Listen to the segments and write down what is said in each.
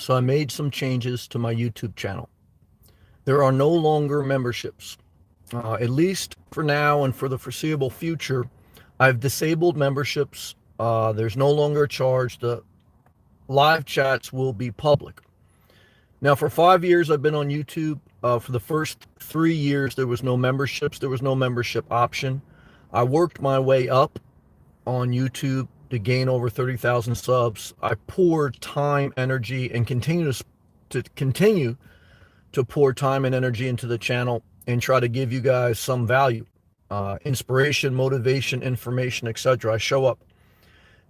So I made some changes to my YouTube channel. There are no longer memberships. At least for now and for the foreseeable future, I've disabled memberships. There's no longer a charge. The live chats will be public. Now, for 5 years, I've been on YouTube. For the first 3 years, there was no memberships. There was no membership option. I worked my way up on YouTube to gain over 30,000 subs. I poured time, energy, and continue to pour time and energy into the channel and try to give you guys some value, inspiration, motivation, information, etc. I show up.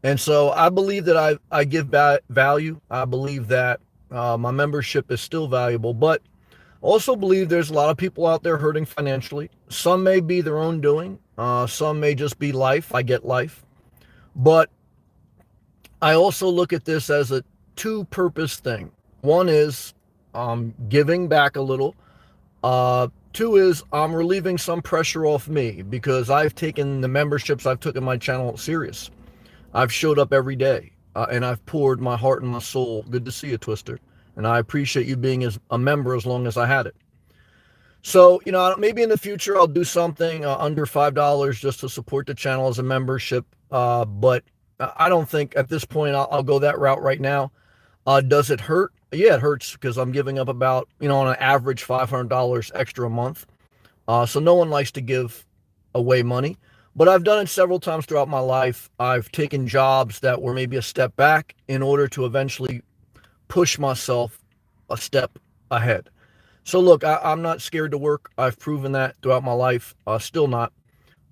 And so I believe that I give value. I believe that my membership is still valuable, but also believe there's a lot of people out there hurting financially. Some may be their own doing. Some may just be life. I get life. But I also look at this as a two-purpose thing. One is giving back a little. Two is I'm relieving some pressure off me because I've taken the memberships, I've taken my channel serious. I've showed up every day and I've poured my heart and my soul. Good to see you, Twister. And I appreciate you being a member as long as I had it. So, maybe in the future I'll do something under $5 just to support the channel as a membership. But I don't think at this point I'll go that route right now. Does it hurt? Yeah, it hurts because I'm giving up about, on an average $500 extra a month. So no one likes to give away money. But I've done it several times throughout my life. I've taken jobs that were maybe a step back in order to eventually push myself a step ahead. So look, I'm not scared to work. I've proven that throughout my life. Still not.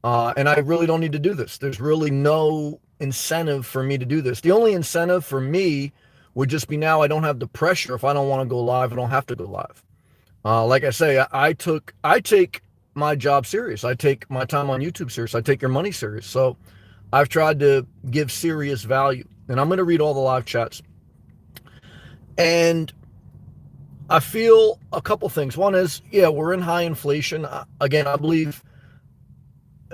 And I really don't need to do this. There's really no incentive for me to do this. The only incentive for me would just be now I don't have the pressure. If I don't want to go live, I don't have to go live. Like I say, I take my job serious. I take my time on YouTube serious. I take your money serious. So I've tried to give serious value. And I'm going to read all the live chats. And I feel a couple things. One is, we're in high inflation. Again, I believe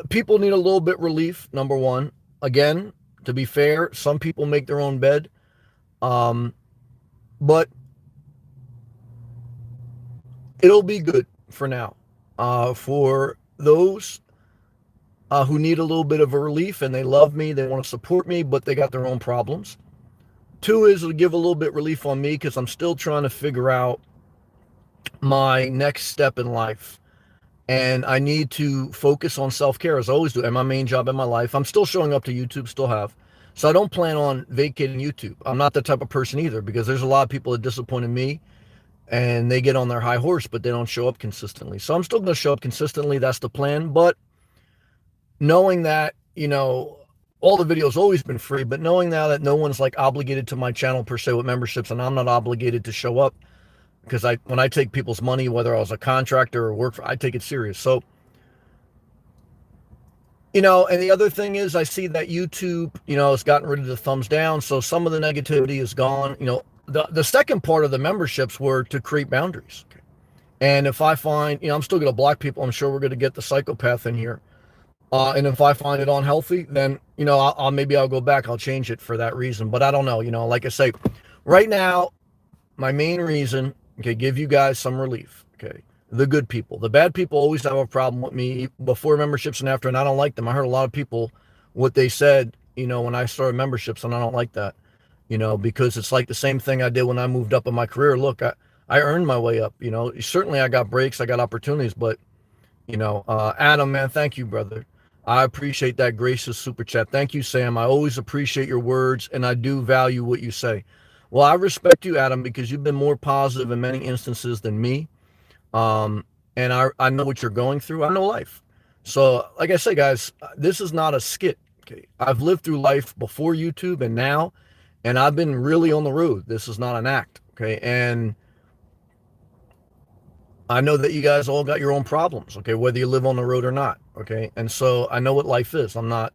people need a little bit relief, number one. Again, to be fair, some people make their own bed. But it'll be good for now. For those who need a little bit of a relief and they love me, they want to support me, but they got their own problems. Two is to give a little bit relief on me because I'm still trying to figure out my next step in life. And I need to focus on self-care as I always do. And my main job in my life, I'm still showing up to YouTube, still have. So I don't plan on vacating YouTube. I'm not that type of person either because there's a lot of people that disappointed me and they get on their high horse, but they don't show up consistently. So I'm still going to show up consistently. That's the plan. But knowing that, all the videos always been free, but knowing now that no one's like obligated to my channel per se with memberships and I'm not obligated to show up because when I take people's money, whether I was a contractor or I take it serious. So, and the other thing is I see that YouTube, has gotten rid of the thumbs down. So some of the negativity is gone. The second part of the memberships were to create boundaries. Okay. And if I find, I'm still going to block people. I'm sure we're going to get the psychopath in here. And if I find it unhealthy, then, maybe I'll go back. I'll change it for that reason. But I don't know. Like I say, right now, my main reason, give you guys some relief. Okay. The good people. The bad people always have a problem with me before memberships and after, and I don't like them. I heard a lot of people, what they said, when I started memberships, and I don't like that, because it's like the same thing I did when I moved up in my career. Look, I earned my way up, certainly I got breaks, I got opportunities, but, Adam, man, thank you, brother. I appreciate that gracious super chat. Thank you, Sam. I always appreciate your words, and I do value what you say. Well, I respect you, Adam, because you've been more positive in many instances than me. And I know what you're going through. I know life. So, like I say, guys, this is not a skit. Okay, I've lived through life before YouTube and now, and I've been really on the road. This is not an act. Okay, and I know that you guys all got your own problems. Okay, whether you live on the road or not. Okay, and so I know what life is. I'm not,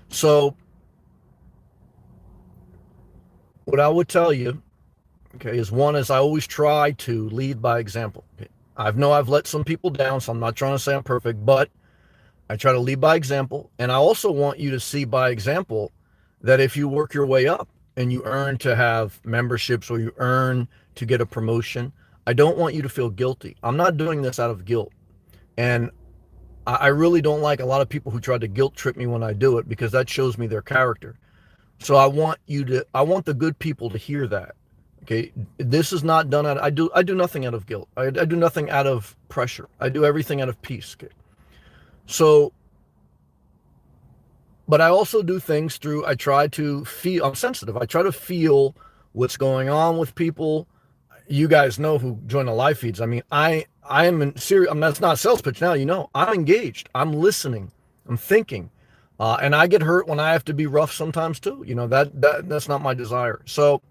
So, what I would tell you, okay, is one is I always try to lead by example. Okay? I know I've let some people down, so I'm not trying to say I'm perfect, but I try to lead by example. And I also want you to see by example that if you work your way up, and you earn to have memberships or you earn to get a promotion, I don't want you to feel guilty. I'm not doing this out of guilt. And I really don't like a lot of people who try to guilt trip me when I do it, because that shows me their character. So I want the good people to hear that. Okay. This is not done I do nothing out of guilt. I do nothing out of pressure. I do everything out of peace. Okay. So, but I also do things through, I try to feel, I'm sensitive. I try to feel what's going on with people. You guys know who join the live feeds. I mean, I am in serious, that's not a sales pitch now, I'm engaged. I'm listening. I'm thinking. And I get hurt when I have to be rough sometimes too. That's not my desire. So,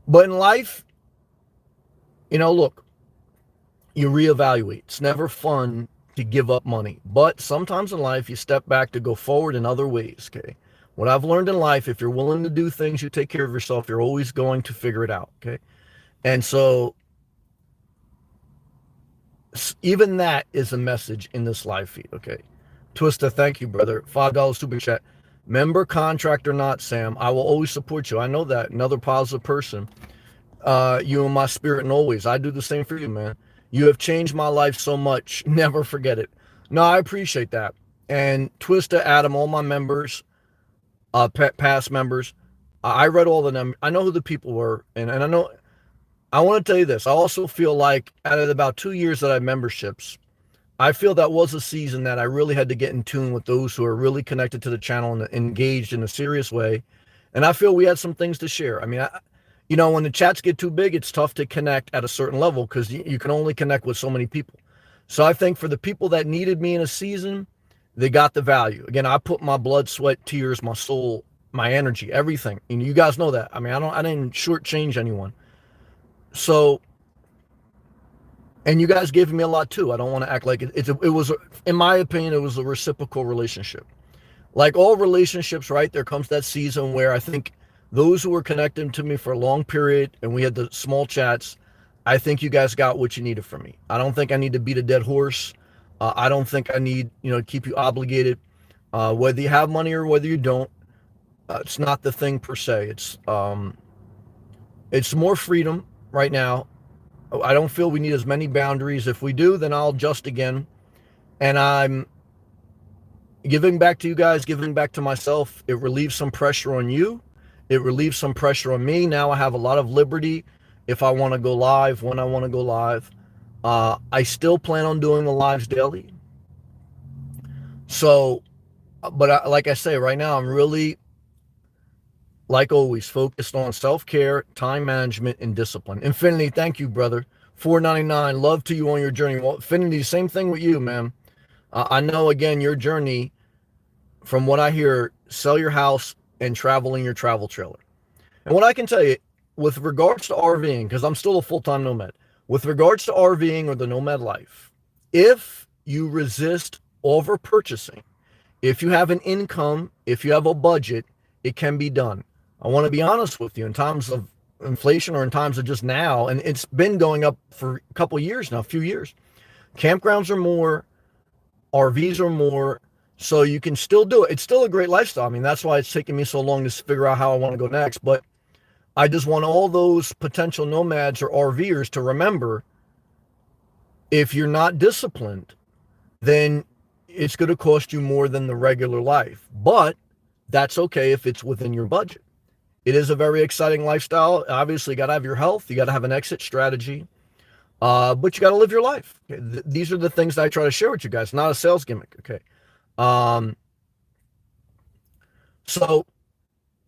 but in life, look, you reevaluate. It's never fun to give up money, but sometimes in life you step back to go forward in other ways. Okay. What I've learned in life, if you're willing to do things, you take care of yourself, you're always going to figure it out. Okay. And so even that is a message in this live feed. Okay. Twista, thank you, brother. $5 super chat. Member, contract or not, Sam, I will always support you. I know that. Another positive person. You in my spirit and always. I do the same for you, man. You have changed my life so much. Never forget it. No, I appreciate that. And Twista, Adam, all my members, past members, I read all of them. I know who the people were. And I know, I want to tell you this. I also feel like out of about 2 years that I have memberships, I feel that was a season that I really had to get in tune with those who are really connected to the channel and engaged in a serious way. And I feel we had some things to share. I mean, when the chats get too big, it's tough to connect at a certain level because you can only connect with so many people. So I think for the people that needed me in a season, they got the value. Again, I put my blood, sweat, tears, my soul, my energy, everything. And you guys know that. I mean, I didn't shortchange anyone. So, and you guys gave me a lot too. I don't want to act like it was, in my opinion, it was a reciprocal relationship. Like all relationships, right? There comes that season where I think those who were connecting to me for a long period and we had the small chats, I think you guys got what you needed from me. I don't think I need to beat a dead horse. I don't think I need, to keep you obligated. Whether you have money or whether you don't, it's not the thing per se. It's more freedom right now. I don't feel we need as many boundaries. If we do, then I'll adjust again. And I'm giving back to you guys, giving back to myself. It relieves some pressure on you. It relieves some pressure on me. Now I have a lot of liberty if I want to go live, when I want to go live. I still plan on doing the lives daily. So, but like I say, right now, I'm really, like always, focused on self-care, time management, and discipline. Infinity, thank you, brother. $4.99. Love to you on your journey. Well, Infinity, same thing with you, man. I know, again, your journey, from what I hear, sell your house and travel in your travel trailer. And what I can tell you, with regards to RVing, because I'm still a full-time nomad, with regards to RVing or the nomad life, if you resist over purchasing, if you have an income, if you have a budget, it can be done. I want to be honest with you, in times of inflation or in times of just now, and it's been going up for a couple of years now, a few years. Campgrounds are more, RVs are more, so you can still do it. It's still a great lifestyle. I mean, that's why it's taking me so long to figure out how I want to go next. But I just want all those potential nomads or RVers to remember, if you're not disciplined, then it's going to cost you more than the regular life. But that's okay if it's within your budget. It is a very exciting lifestyle. Obviously, you got to have your health. You got to have an exit strategy. But you got to live your life. Okay? These are the things that I try to share with you guys, not a sales gimmick. Okay. So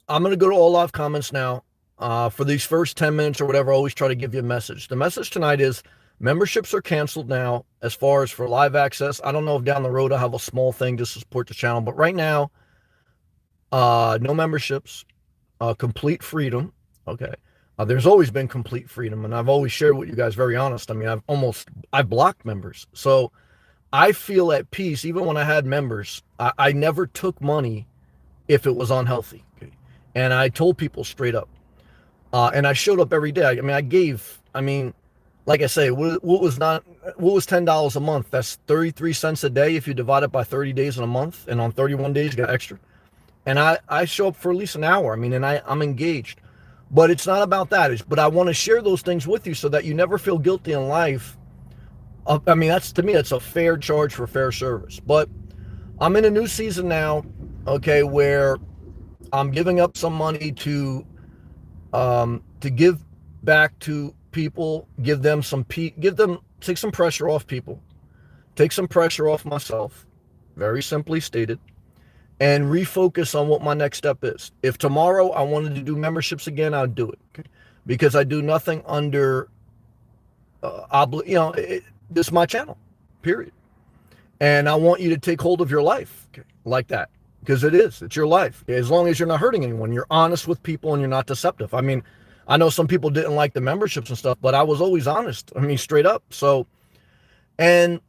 I'm going to go to all live comments now. For these first 10 minutes or whatever, I always try to give you a message. The message tonight is memberships are canceled now as far as for live access. I don't know if down the road I'll have a small thing just to support the channel, but right now, no memberships, complete freedom. Okay. There's always been complete freedom, and I've always shared with you guys, very honest. I mean, I've blocked members. So I feel at peace. Even when I had members, I never took money if it was unhealthy. Okay? And I told people straight up. And I showed up every day. I mean, like I say, what was $10 a month? That's 33 cents a day if you divide it by 30 days in a month. And on 31 days, you got extra. and I show up for at least an hour. I mean, and I'm engaged. But it's not about that. But I want to share those things with you so that you never feel guilty in life. I mean, that's, to me, that's a fair charge for fair service. But I'm in a new season now, okay, where I'm giving up some money to give back to people, take some pressure off people, take some pressure off myself, very simply stated, and refocus on what my next step is. If tomorrow I wanted to do memberships again, I'd do it, okay? Because I do nothing under this is my channel, period. And I want you to take hold of your life, okay, like that, because it's your life. As long as you're not hurting anyone, you're honest with people and you're not deceptive. I mean, I know some people didn't like the memberships and stuff, but I was always honest. I mean, straight up. So, and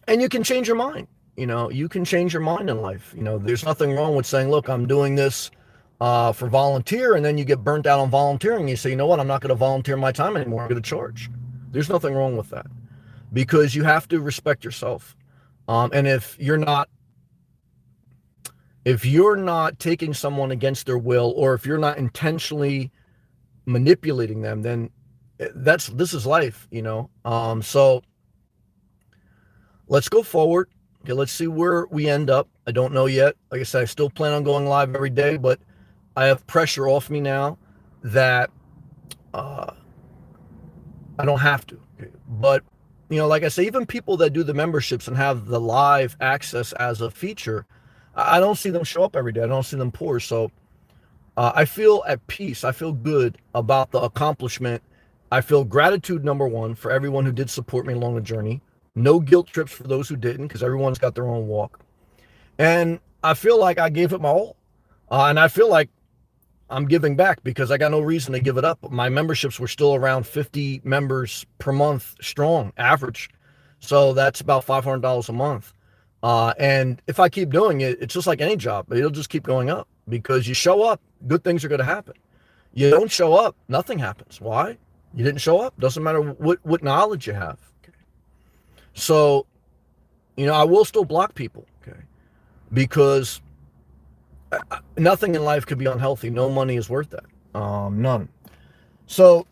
you can change your mind. You can change your mind in life. There's nothing wrong with saying, look, I'm doing this for volunteer, and then you get burnt out on volunteering. You say, you know what, I'm not going to volunteer my time anymore. I'm going to charge. There's nothing wrong with that, because you have to respect yourself. And if you're not taking someone against their will, or if you're not intentionally manipulating them, then this is life, so let's go forward. Okay, let's see where we end up. I don't know yet. Like I said, I still plan on going live every day, but I have pressure off me now that I don't have to. Okay. But like I say, even people that do the memberships and have the live access as a feature, I don't see them show up every day. I don't see them pour. So I feel at peace. I feel good about the accomplishment. I feel gratitude, number one, for everyone who did support me along the journey. No guilt trips for those who didn't, because everyone's got their own walk. And I feel like I gave it my all. And I feel like I'm giving back, because I got no reason to give it up. My memberships were still around 50 members per month strong, average. So that's about $500 a month. And if I keep doing it, it's just like any job. It'll just keep going up, because you show up, good things are going to happen. You don't show up, nothing happens. Why? You didn't show up. Doesn't matter what knowledge you have. Okay. So, I will still block people, okay, because nothing in life could be unhealthy. No money is worth that. None. So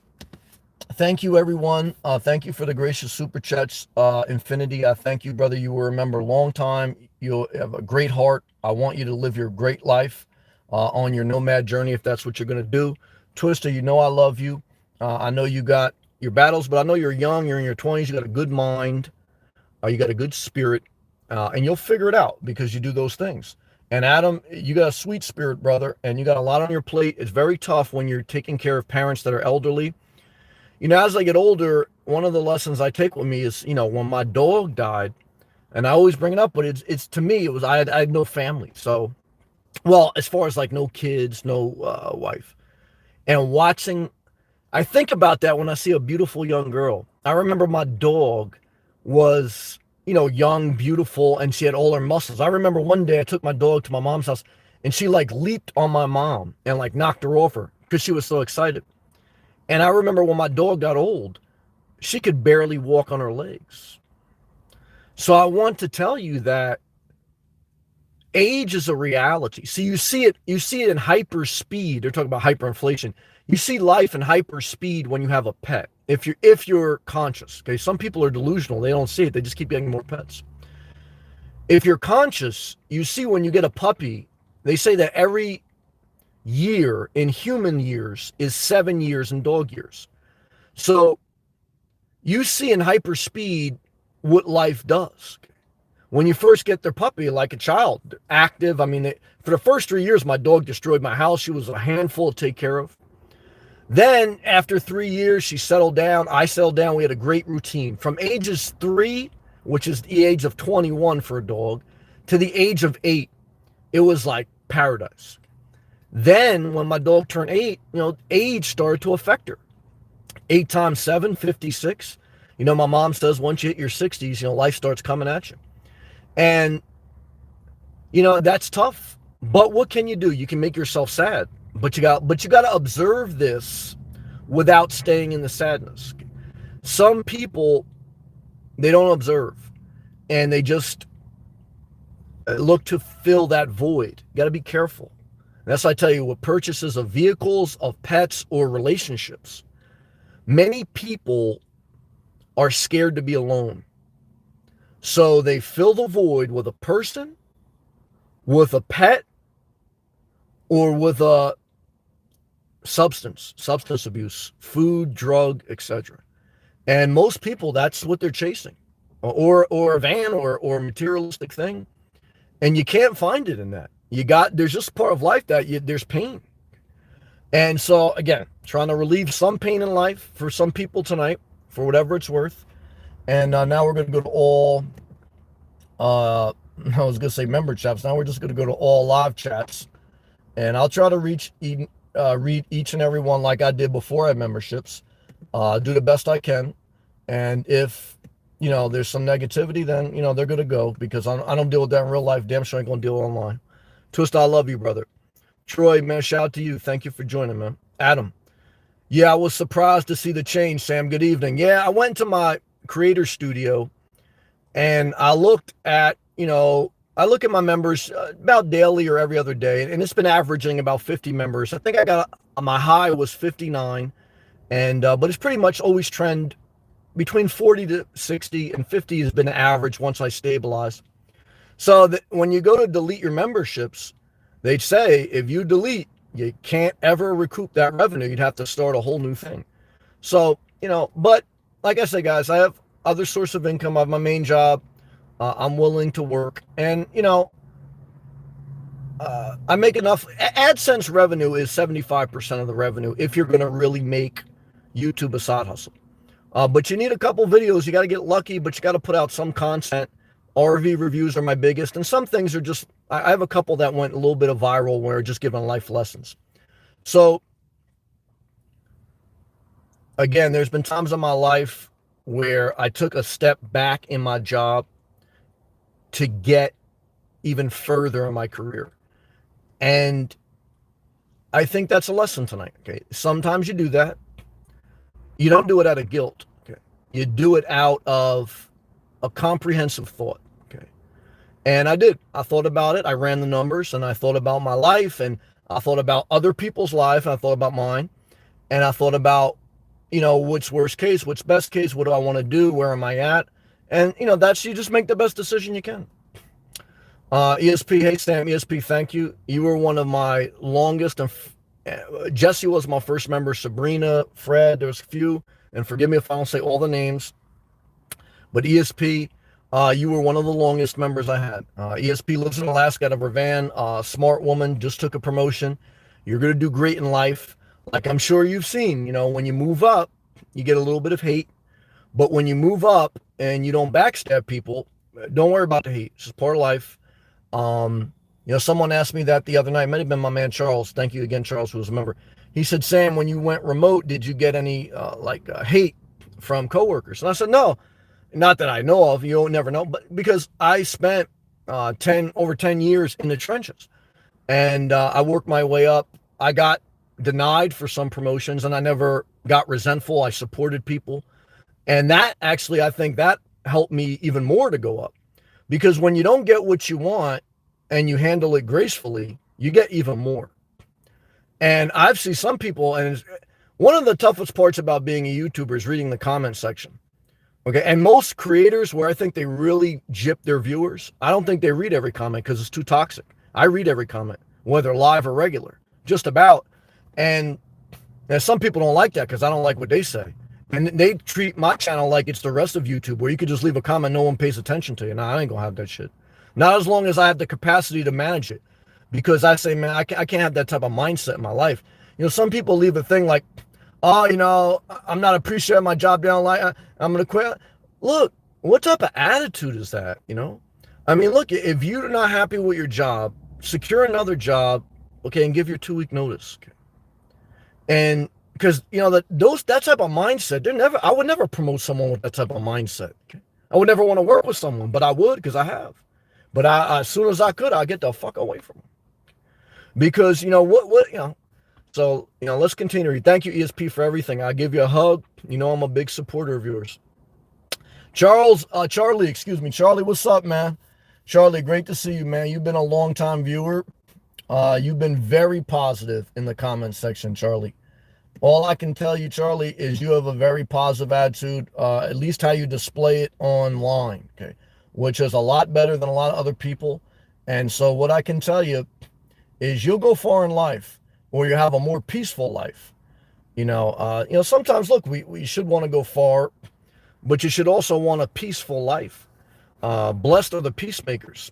thank you, everyone. Thank you for the gracious super chats. Infinity, I thank you, brother. You were a member a long time. You have a great heart. I want you to live your great life on your nomad journey, if that's what you're going to do. Twister, I love you. I know you got your battles, but I know you're young. You're in your 20s. You got a good mind. You got a good spirit. And you'll figure it out, because you do those things. And Adam, you got a sweet spirit, brother, and you got a lot on your plate. It's very tough when you're taking care of parents that are elderly. As I get older, one of the lessons I take with me is, when my dog died, and I always bring it up, but it's to me, I had no family. So, well, as far as like no kids, no wife. And I think about that when I see a beautiful young girl. I remember my dog was, young, beautiful, and she had all her muscles. I remember one day I took my dog to my mom's house, and she like leaped on my mom and like knocked her off her, because she was so excited. And I remember when my dog got old, she could barely walk on her legs. So I want to tell you that age is a reality. See, you see it in hyper speed. They're talking about hyperinflation. You see life in hyper speed when you have a pet. If you're conscious, okay? Some people are delusional. They don't see it. They just keep getting more pets. If you're conscious, you see when you get a puppy, they say that every year in human years is 7 years in dog years. So you see in hyper speed what life does. When you first get their puppy, like a child, active. I mean, for the first 3 years, my dog destroyed my house. She was a handful to take care of. Then after 3 years, she settled down. I settled down. We had a great routine. From ages 3, which is the age of 21 for a dog, to the age of 8, it was like paradise. Then when my dog turned 8, age started to affect her. 8 times 7, 56. My mom says once you hit your 60s, life starts coming at you. And, that's tough. But what can you do? You can make yourself sad. But you got to observe this without staying in the sadness. Some people, they don't observe. And they just look to fill that void. You got to be careful. That's why I tell you, with purchases of vehicles, of pets, or relationships, many people are scared to be alone. So they fill the void with a person, with a pet, or with a substance abuse, food, drug, etc. And most people, that's what they're chasing, or a van, or a materialistic thing. And you can't find it in that. There's just part of life that there's pain. And so, again, trying to relieve some pain in life for some people tonight, for whatever it's worth. And now we're going to go to all, I was going to say member chats. Now we're just going to go to all live chats. And I'll try to read each and every one like I did before I had memberships. Do the best I can. And if, there's some negativity, then, they're going to go, because I don't deal with that in real life. Damn sure I ain't going to deal online. Twist, I love you, brother. Troy, man, shout out to you. Thank you for joining, man. Adam. Yeah, I was surprised to see the change, Sam. Good evening. Yeah, I went to my creator studio and I looked at, I look at my members about daily or every other day, and it's been averaging about 50 members. I think my high was 59, but it's pretty much always trend between 40 to 60, and 50 has been the average once I stabilize. So when you go to delete your memberships, they'd say if you delete, you can't ever recoup that revenue. You'd have to start a whole new thing. So, but like I say, guys, I have other source of income. I have my main job. I'm willing to work. And, I make enough. AdSense revenue is 75% of the revenue if you're going to really make YouTube a side hustle. But you need a couple videos. You got to get lucky, but you got to put out some content. RV reviews are my biggest. And some things are just, I have a couple that went a little bit of viral where just giving life lessons. So, again, there's been times in my life where I took a step back in my job to get even further in my career. And I think that's a lesson tonight. Okay. Sometimes you do that. You don't do it out of guilt. Okay. You do it out of a comprehensive thought. Okay. And I did. I thought about it. I ran the numbers, and I thought about my life, and I thought about other people's life, and I thought about mine. And I thought about, what's worst case, what's best case, what do I want to do, where am I at? And, you just make the best decision you can. ESP, hey Sam, ESP, thank you. You were one of my longest, and Jesse was my first member, Sabrina, Fred, there's a few, and forgive me if I don't say all the names, but ESP, you were one of the longest members I had. ESP lives in Alaska out of her van, smart woman, just took a promotion. You're going to do great in life. Like I'm sure you've seen, when you move up, you get a little bit of hate, but when you move up and you don't backstab people, don't worry about the hate. It's just part of life. Someone asked me that the other night. It might have been my man Charles. Thank you again, Charles, who was a member. He said, Sam, when you went remote, did you get any hate from coworkers? And I said, no, not that I know of. You don't never know, but because I spent over 10 years in the trenches, and I worked my way up. I got denied for some promotions, and I never got resentful. I supported people, and that actually, I think that helped me even more to go up. Because when you don't get what you want and you handle it gracefully, you get even more. And I've seen some people, and one of the toughest parts about being a YouTuber is reading the comment section. Okay, and most creators, where I think they really gyp their viewers, I don't think they read every comment because it's too toxic. I read every comment, whether live or regular, just about. And some people don't like that because I don't like what they say. And they treat my channel like it's the rest of YouTube, where you could just leave a comment, no one pays attention to you. Nah, I ain't gonna have that shit. Not as long as I have the capacity to manage it. Because I say, man, I can't have that type of mindset in my life. Some people leave a thing like, oh, I'm not appreciating my job down, like I'm gonna quit. Look, what type of attitude is that? I mean, look, if you're not happy with your job, secure another job, okay, and give your 2-week notice. Okay? And because that type of mindset, I would never promote someone with that type of mindset. Okay? I would never want to work with someone, but I would, because I have. But as soon as I could, I get the fuck away from them. Because so let's continue. Thank you, ESP, for everything. I give you a hug. I'm a big supporter of yours. Charlie, what's up, man? Charlie, great to see you, man. You've been a long time viewer. You've been very positive in the comments section, Charlie. All I can tell you, Charlie, is you have a very positive attitude, at least how you display it online, okay, which is a lot better than a lot of other people. And so what I can tell you is you'll go far in life, or you have a more peaceful life. Sometimes, look, we should want to go far, but you should also want a peaceful life. Blessed are the peacemakers.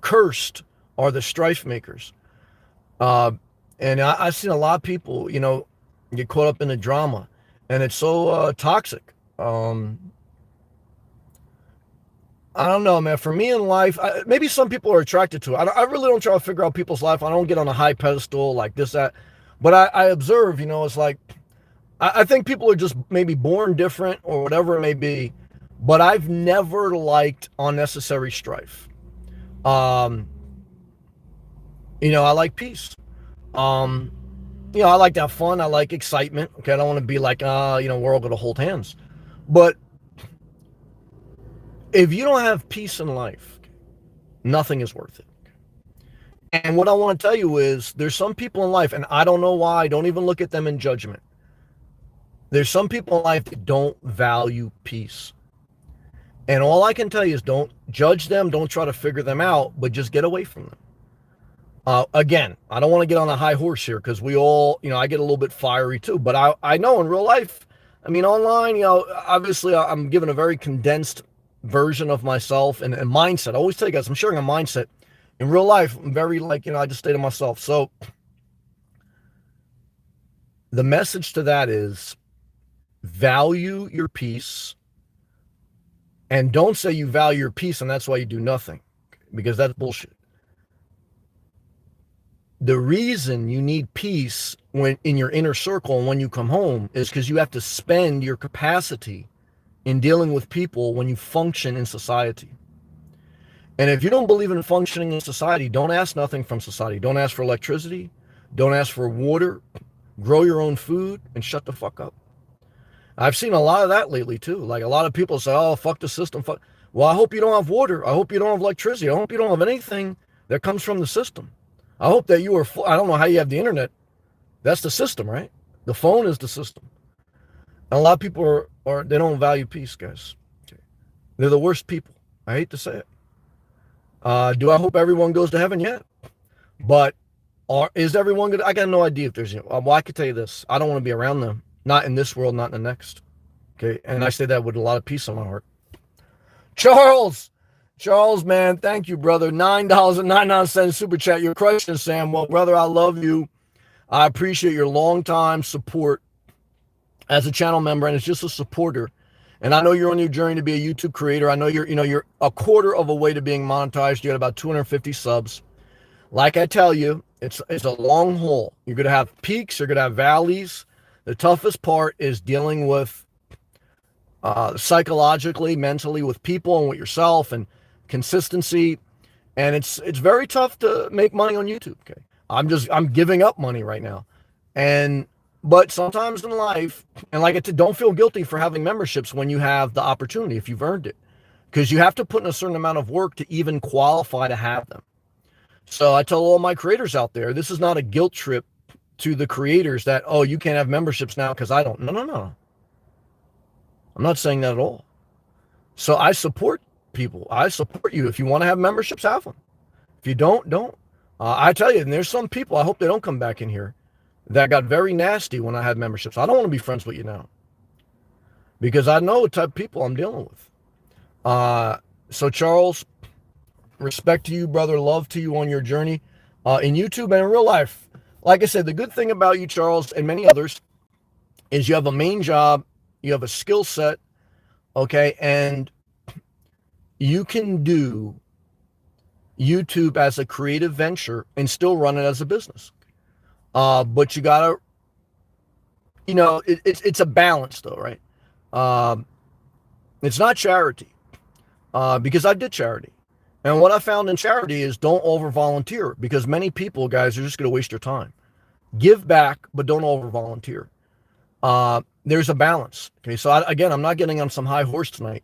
Cursed are the strife makers. Uh, and I've seen a lot of people, get caught up in the drama, and it's so toxic. I don't know, man. For me in life, maybe some people are attracted to it. I really don't try to figure out people's life. I don't get on a high pedestal like this, that. But I observe, it's like, I think people are just maybe born different or whatever it may be. But I've never liked unnecessary strife. Um, I like peace. Um, I like to have fun. I like excitement. Okay, I don't want to be like, we're all going to hold hands. But if you don't have peace in life, nothing is worth it. And what I want to tell you is there's some people in life, and I don't know why, don't even look at them in judgment. There's some people in life that don't value peace. And all I can tell you is don't judge them, don't try to figure them out, but just get away from them. Again, I don't want to get on a high horse here because we all, I get a little bit fiery too, but I know in real life, online, obviously I'm given a very condensed version of myself and mindset. I always tell you guys, I'm sharing a mindset. In real life, I'm very I just stay to myself. So the message to that is value your peace, and don't say you value your peace and that's why you do nothing, because that's bullshit. The reason you need peace when in your inner circle and when you come home is because you have to spend your capacity in dealing with people when you function in society. And if you don't believe in functioning in society, don't ask nothing from society. Don't ask for electricity. Don't ask for water. Grow your own food and shut the fuck up. I've seen a lot of that lately too. Like a lot of people say, oh, fuck the system. Fuck. Well, I hope you don't have water. I hope you don't have electricity. I hope you don't have anything that comes from the system. I hope that you are, I don't know how you have the internet. That's the system, right? The phone is the system. And a lot of people they don't value peace, guys. Okay. They're the worst people. I hate to say it. Do I hope everyone goes to heaven? Yeah. But is everyone good? I got no idea if there's, well, I could tell you this. I don't want to be around them. Not in this world, not in the next. Okay. And I say that with a lot of peace in my heart. Charles, man, thank you, brother. $9.99 super chat. You're crushing, Sam. Well, brother, I love you. I appreciate your long-time support as a channel member, and it's just a supporter. And I know you're on your journey to be a YouTube creator. I know you're a quarter of a way to being monetized. You got about 250 subs. Like I tell you, it's a long haul. You're going to have peaks. You're going to have valleys. The toughest part is dealing with psychologically, mentally with people and with yourself and consistency. And it's very tough to make money on YouTube. Okay. I'm giving up money right now. But sometimes in life, and like I said, don't feel guilty for having memberships when you have the opportunity, if you've earned it, because you have to put in a certain amount of work to even qualify to have them. So I tell all my creators out there, this is not a guilt trip to the creators that, oh, you can't have memberships now because I don't. No. I'm not saying that at all. So I support people. I support you. If you want to have memberships, have them. If you don't. I tell you, and there's some people, I hope they don't come back in here, that got very nasty when I had memberships. I don't want to be friends with you now because I know what type of people I'm dealing with. So Charles, respect to you, brother. Love to you on your journey in YouTube and in real life. Like I said, the good thing about you, Charles, and many others, is you have a main job, you have a skill set, okay, and you can do YouTube as a creative venture and still run it as a business. But you gotta, it's a balance though, right? It's not charity, because I did charity. And what I found in charity is don't over volunteer, because many people, guys, are just going to waste your time. Give back, but don't over volunteer. There's a balance. Okay. So again, I'm not getting on some high horse tonight.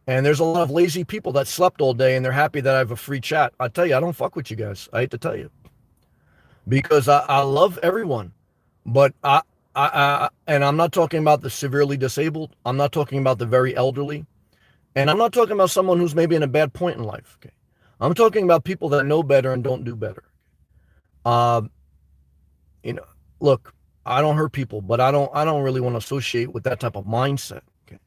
And there's a lot of lazy people that slept all day and they're happy that I have a free chat. I tell you, I don't fuck with you guys. I hate to tell you, because I love everyone, but and I'm not talking about the severely disabled. I'm not talking about the very elderly. And I'm not talking about someone who's maybe in a bad point in life. Okay. I'm talking about people that know better and don't do better. Um, you know, look, I don't hurt people, but I don't really want to associate with that type of mindset. Okay.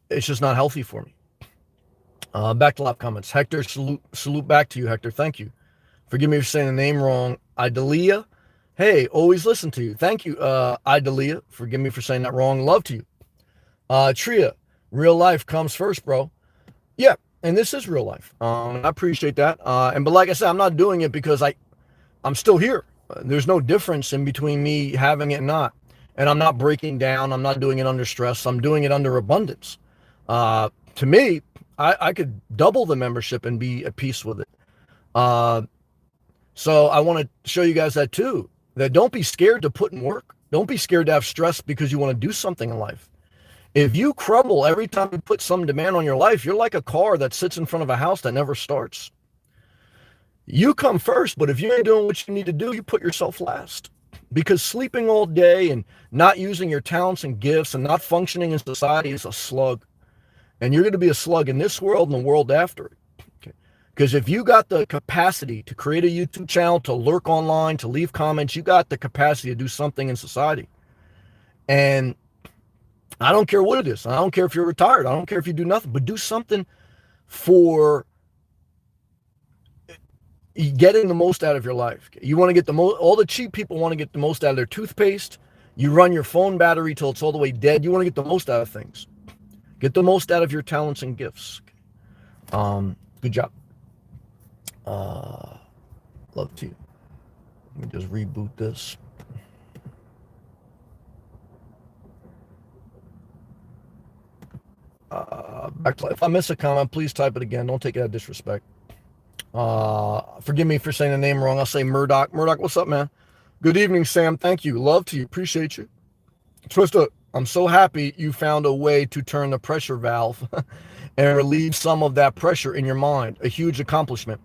It's just not healthy for me. Back to live comments. Hector, salute back to you, Hector. Thank you. Forgive me for saying the name wrong. Idalia. Hey, always listen to you. Thank you, Idalia. Forgive me for saying that wrong. Love to you. Tria, real life comes first, bro. Yeah, and this is real life. I appreciate that. But like I said, I'm not doing it because I'm still here. There's no difference in between me having it and not. And I'm not breaking down. I'm not doing it under stress. I'm doing it under abundance. To me, I could double the membership and be at peace with it. So I want to show you guys that too. That don't be scared to put in work. Don't be scared to have stress because you want to do something in life. If you crumble every time you put some demand on your life, you're like a car that sits in front of a house that never starts. You come first, but if you ain't doing what you need to do, you put yourself last. Because sleeping all day and not using your talents and gifts and not functioning in society is a slug. And you're going to be a slug in this world and the world after it. Because if you got the capacity to create a YouTube channel, to lurk online, to leave comments, you got the capacity to do something in society. And I don't care what it is. I don't care if you're retired. I don't care if you do nothing, but do something for getting the most out of your life. You want to get the most, all the cheap people want to get the most out of their toothpaste. You run your phone battery till it's all the way dead. You want to get the most out of things. Get the most out of your talents and gifts. Good job. Love to you. Let me just reboot this. Back to, if I miss a comment, please type it again. Don't take it out of disrespect. Forgive me for saying the name wrong. I'll say Murdoch. Murdoch, what's up, man? Good evening, Sam. Thank you. Love to you. Appreciate you. Trista, I'm so happy you found a way to turn the pressure valve and relieve some of that pressure in your mind. A huge accomplishment.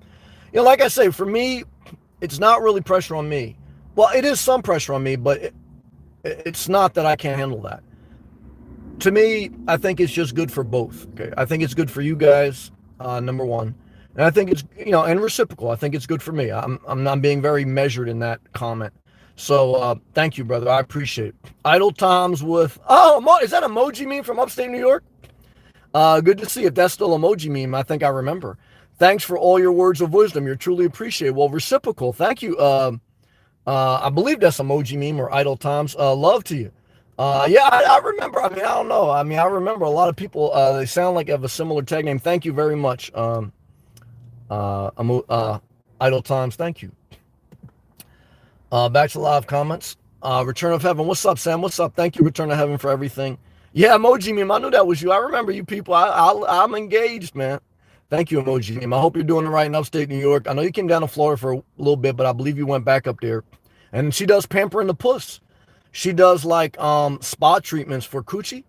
You know, like I say, for me, it's not really pressure on me. Well, it is some pressure on me, but it's not that I can't handle that. To me, I think it's just good for both. Okay, I think it's good for you guys, number one, and I think it's, you know, and reciprocal. I think it's good for me. I'm not being very measured in that comment. So thank you, brother. I appreciate it. Idle Times with, is that emoji meme from upstate New York? Good to see. If that's still emoji meme, I think I remember. Thanks for all your words of wisdom. You're truly appreciated. Well, reciprocal. Thank you. I believe that's emoji meme or Idle Times. Love to you. Yeah, I remember. I mean, I don't know. I mean, I remember a lot of people. They sound like have a similar tag name. Thank you very much. Idle Times. Thank you. Back to live comments. Return of Heaven. What's up, Sam? What's up? Thank you, Return of Heaven, for everything. Yeah, emoji meme. I knew that was you. I remember you people. I'm engaged, man. Thank you, emoji meme. I hope you're doing it right in upstate New York. I know you came down to Florida for a little bit, but I believe you went back up there. And she does Pampering the Puss. She does like spa treatments for coochie.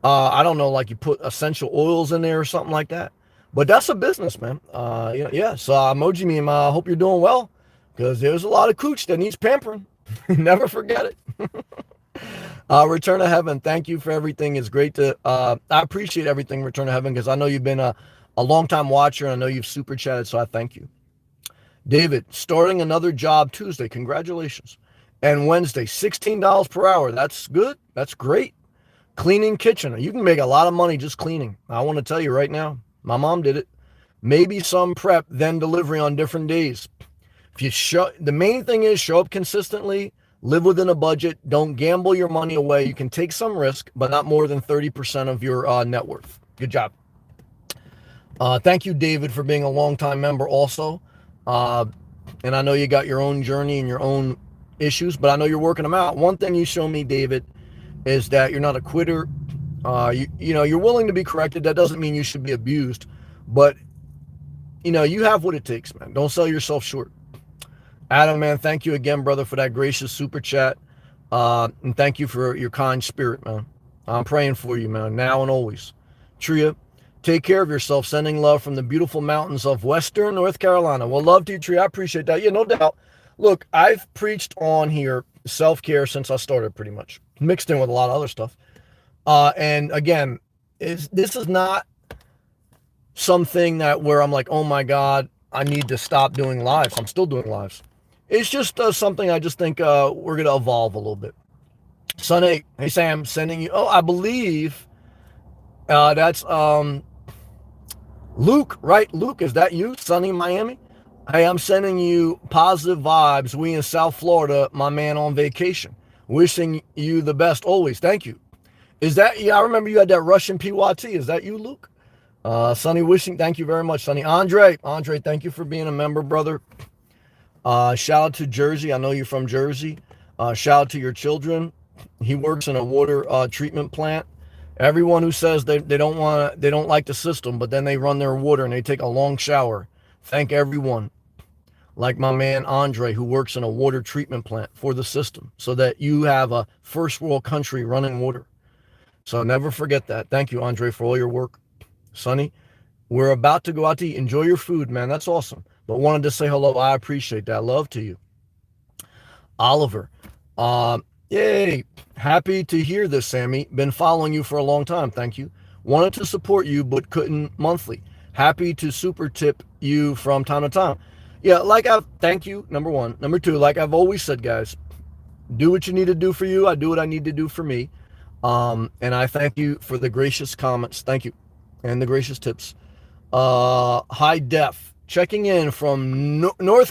I don't know, like you put essential oils in there or something like that. But that's a business, man. Yeah. So emoji meme. I hope you're doing well, because there's a lot of cooch that needs pampering. Never forget it. Return of Heaven. Thank you for everything. It's great to. I appreciate everything, Return of Heaven, because I know you've been a long-time watcher, and I know you've super chatted, so I thank you. David, starting another job Tuesday. Congratulations. And Wednesday, $16 per hour. That's good. That's great. Cleaning kitchen. You can make a lot of money just cleaning. I want to tell you right now. My mom did it. Maybe some prep, then delivery on different days. If you the main thing is show up consistently, live within a budget, don't gamble your money away. You can take some risk, but not more than 30% of your net worth. Good job. Thank you, David, for being a longtime member also. And I know you got your own journey and your own issues, but I know you're working them out. One thing you show me, David, is that you're not a quitter. You know, you're willing to be corrected. That doesn't mean you should be abused, but you know, you have what it takes, man. Don't sell yourself short. Adam, man, thank you again, brother, for that gracious super chat. And thank you for your kind spirit, man. I'm praying for you, man, now and always. Tria, Take care of yourself. Sending love from the beautiful mountains of Western North Carolina. Well, love to you, Tree. I appreciate that. Yeah, no doubt. Look, I've preached on here self-care since I started, pretty much, mixed in with a lot of other stuff. And again, this is not something that where I'm like, oh my God, I need to stop doing lives. I'm still doing lives. It's just something I just think we're going to evolve a little bit. Son 8, hey Sam, sending you, I believe that's Luke, right? Luke, is that you, Sunny Miami? Hey, I'm sending you positive vibes. We in South Florida, my man on vacation. Wishing you the best always. Thank you. Is that, yeah, I remember you had that Russian PYT. Is that you, Luke? Sonny wishing, thank you very much, Sonny. Andre, thank you for being a member, brother. Shout out to Jersey. I know you're from Jersey. Shout out to your children. He works in a water treatment plant. Everyone who says they don't like the system, but then they run their water and they take a long shower. Thank everyone. Like my man Andre, who works in a water treatment plant for the system, so that you have a first world country running water. So never forget that. Thank you, Andre, for all your work. Sonny, we're about to go out to eat. Enjoy your food, man. That's awesome. But wanted to say hello. I appreciate that. Love to you. Oliver, yay. Happy to hear this, Sammy. Been following you for a long time. Thank you. Wanted to support you, but couldn't monthly. Happy to super tip you from time to time. Yeah, thank you, number one. Number two, like I've always said, guys, do what you need to do for you. I do what I need to do for me. And I thank you for the gracious comments. Thank you. And the gracious tips. High Def, checking in from Northern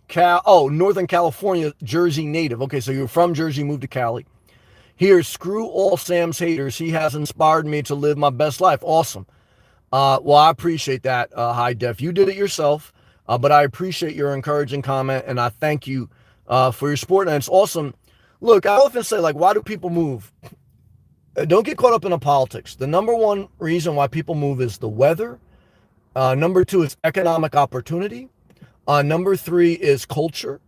California, Jersey native. Okay, so you're from Jersey, moved to Cali. Here, screw all Sam's haters. He has inspired me to live my best life. Awesome. Well, I appreciate that, High Def. You did it yourself, but I appreciate your encouraging comment, and I thank you for your support. And it's awesome. Look, I often say, like, why do people move? Don't get caught up in the politics. The number one reason why people move is the weather. Number two is economic opportunity. Number three is culture.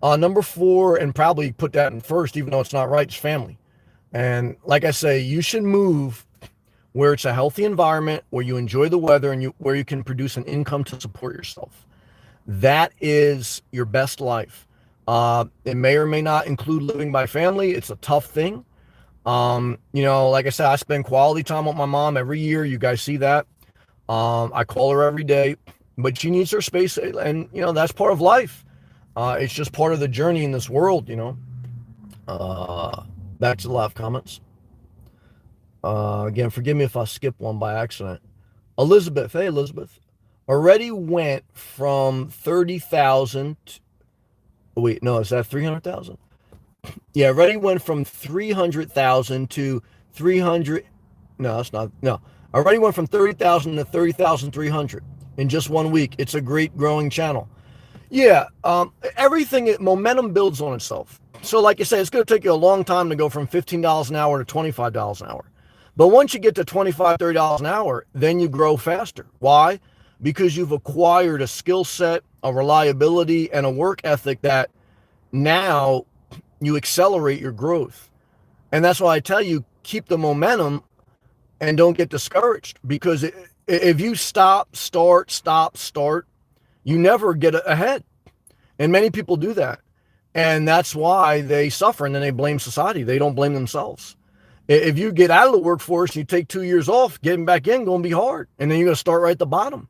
Number four, and probably put that in first, even though it's not right, is family. And like I say, you should move where it's a healthy environment, where you enjoy the weather, and where you can produce an income to support yourself. That is your best life. It may or may not include living by family. It's a tough thing. Like I said, I spend quality time with my mom every year. You guys see that. I call her every day, but she needs her space, and that's part of life. It's just part of the journey in this world. Back to the live comments. Again, forgive me if I skip one by accident. Elizabeth, hey Elizabeth, already went from 30,000. Wait, no, is that 300,000? Yeah, already went from 300,000 to 300. No, that's not. No, already went from 30,000 to 30,300 in just 1 week. It's a great growing channel. Yeah, momentum builds on itself. So like you say, it's going to take you a long time to go from $15 an hour to $25 an hour. But once you get to $25, $30 an hour, then you grow faster. Why? Because you've acquired a skill set, a reliability, and a work ethic that now you accelerate your growth. And that's why I tell you, keep the momentum and don't get discouraged. Because if you stop, start, you never get ahead. And many people do that. And that's why they suffer, and then they blame society. They don't blame themselves. If you get out of the workforce, you take 2 years off, getting back in going to be hard. And then you're going to start right at the bottom.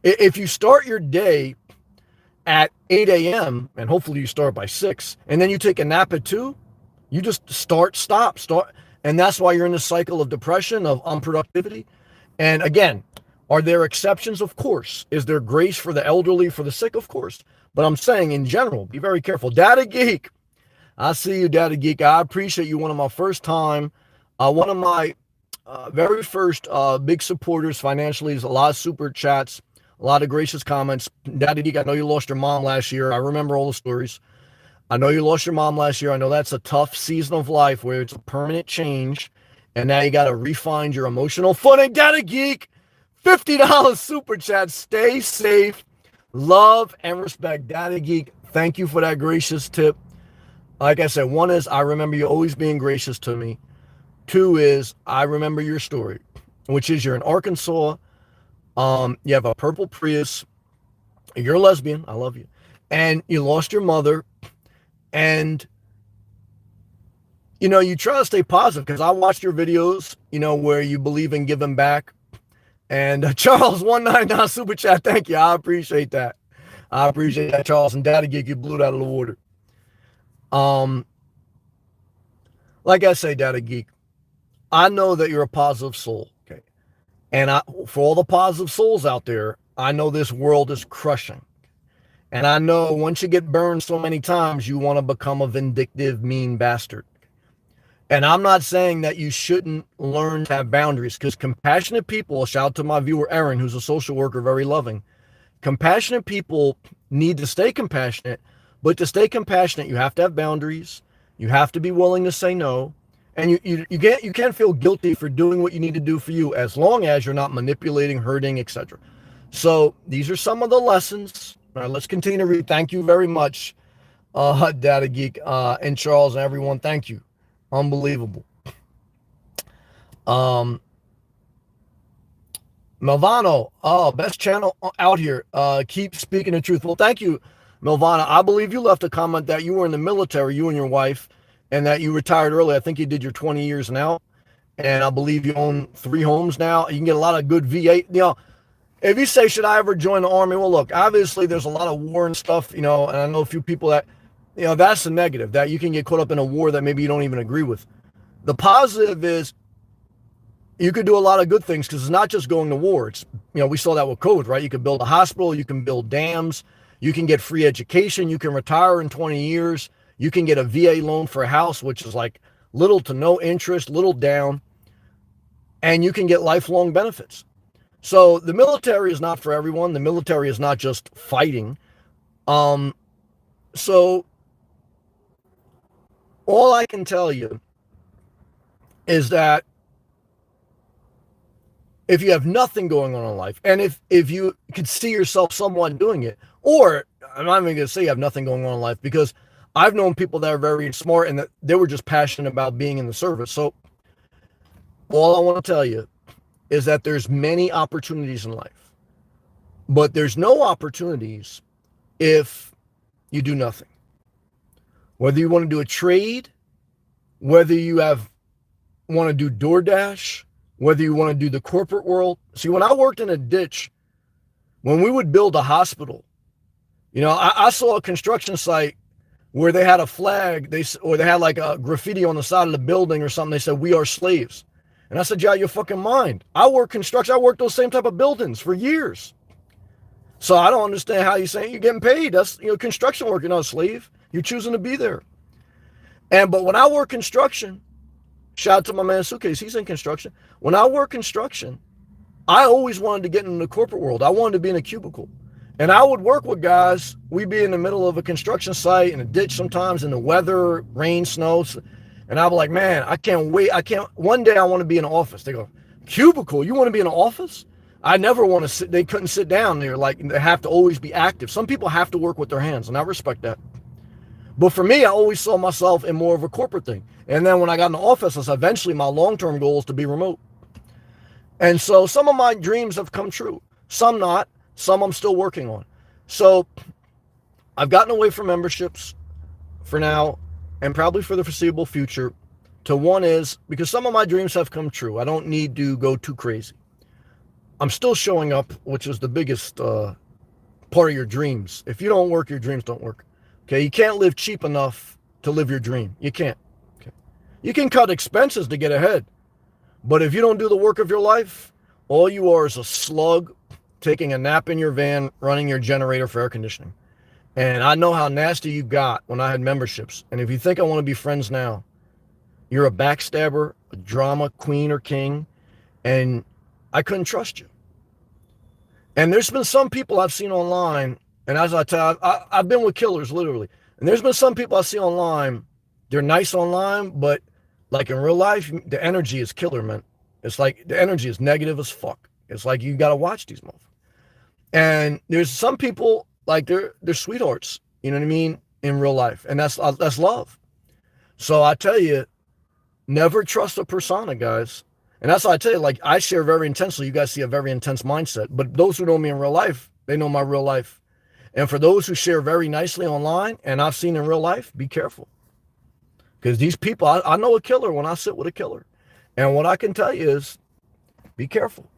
If you start your day at 8 a.m., and hopefully you start by 6, and then you take a nap at 2, you just start. And that's why you're in this cycle of depression, of unproductivity. And again, are there exceptions? Of course. Is there grace for the elderly, for the sick? Of course. But I'm saying in general, be very careful. Data Geek, I see you, Data Geek. I appreciate you. One of my very first big supporters financially. Is a lot of super chats, a lot of gracious comments. Data Geek, I know you lost your mom last year. I remember all the stories. I know you lost your mom last year. I know that's a tough season of life where it's a permanent change. And now you got to refine your emotional footing. Data Geek, $50 super chat. Stay safe. Love and respect. Data Geek, thank you for that gracious tip. Like I said, one is I remember you always being gracious to me. Two is I remember your story, which is you're in Arkansas. You have a purple Prius. You're a lesbian. I love you. And you lost your mother. And, you try to stay positive because I watched your videos, where you believe in giving back. And Charles 199 super chat. Thank you. I appreciate that. I appreciate that, Charles. And Daddy Geek, you blew it out of the water. Like I say, Daddy Geek, I know that you're a positive soul. Okay. And for all the positive souls out there, I know this world is crushing. And I know once you get burned so many times, you want to become a vindictive, mean bastard. And I'm not saying that you shouldn't learn to have boundaries, because compassionate people, shout out to my viewer, Erin, who's a social worker, very loving. Compassionate people need to stay compassionate, but to stay compassionate, you have to have boundaries. You have to be willing to say no. And you can't feel guilty for doing what you need to do for you, as long as you're not manipulating, hurting, etc. So these are some of the lessons. All right, let's continue to read. Thank you very much, Data Geek, and Charles and everyone. Thank you. Unbelievable. Melvano, best channel out here. Keep speaking the truth. Well, thank you, Melvana. I believe you left a comment that you were in the military, you and your wife, and that you retired early. I think you did your 20 years now. And I believe you own 3 homes now. You can get a lot of good VA. If you say, should I ever join the Army? Well, look, obviously there's a lot of war and stuff, and I know a few people that, that's the negative, that you can get caught up in a war that maybe you don't even agree with. The positive is you could do a lot of good things, because it's not just going to war. It's, we saw that with COVID, right? You could build a hospital, you can build dams, you can get free education, you can retire in 20 years, you can get a VA loan for a house, which is like little to no interest, little down, and you can get lifelong benefits. So the military is not for everyone. The military is not just fighting. So all I can tell you is that if you have nothing going on in life, and if you could see yourself somewhat doing it, or I'm not even going to say you have nothing going on in life, because I've known people that are very smart and that they were just passionate about being in the service. So all I want to tell you is that there's many opportunities in life, but there's no opportunities if you do nothing. Whether you want to do a trade, whether you want to do DoorDash, whether you want to do the corporate world. See, when I worked in a ditch, when we would build a hospital, I saw a construction site where they had a flag, or they had like a graffiti on the side of the building or something. They said, "We are slaves." And I said, "Yeah, your fucking mind. I work construction. I worked those same type of buildings for years. So I don't understand how you're saying you're getting paid. That's, construction work. You're not a slave. You're choosing to be there." But when I work construction, shout out to my man Suitcase, he's in construction. When I work construction, I always wanted to get into the corporate world. I wanted to be in a cubicle. And I would work with guys. We'd be in the middle of a construction site, in a ditch sometimes, in the weather, rain, snow. And I'd be like, man, I can't wait. One day I want to be in an office. They go, cubicle? You want to be in an office? I never want to sit. They couldn't sit down there. Like, they have to always be active. Some people have to work with their hands, and I respect that. But for me, I always saw myself in more of a corporate thing. And then when I got in the office, I said, eventually my long-term goal is to be remote. And so some of my dreams have come true. Some not. Some I'm still working on. So I've gotten away from memberships for now, and probably for the foreseeable future. To one is, because some of my dreams have come true, I don't need to go too crazy. I'm still showing up, which is the biggest part of your dreams. If you don't work, your dreams don't work. Okay, you can't live cheap enough to live your dream. You can't. Okay. You can cut expenses to get ahead, but if you don't do the work of your life, all you are is a slug taking a nap in your van, running your generator for air conditioning. And I know how nasty you got when I had memberships. And if you think I want to be friends now, you're a backstabber, a drama queen or king, and I couldn't trust you. And there's been some people I've seen online, and as I tell you, I've been with killers, literally. And there's been some people I see online, they're nice online, but like in real life, the energy is killer, man. It's like the energy is negative as fuck. It's like you got to watch these motherfuckers. And there's some people, like they're sweethearts, you know what I mean, in real life. And that's love. So I tell you, Never trust a persona, guys. And that's why I tell you, like, I share very intensely. You guys see a very intense mindset. But those who know me in real life, they know my real life. And for those who share very nicely online and I've seen in real life, be careful. Because these people, I know a killer when I sit with a killer. And what I can tell you is, be careful.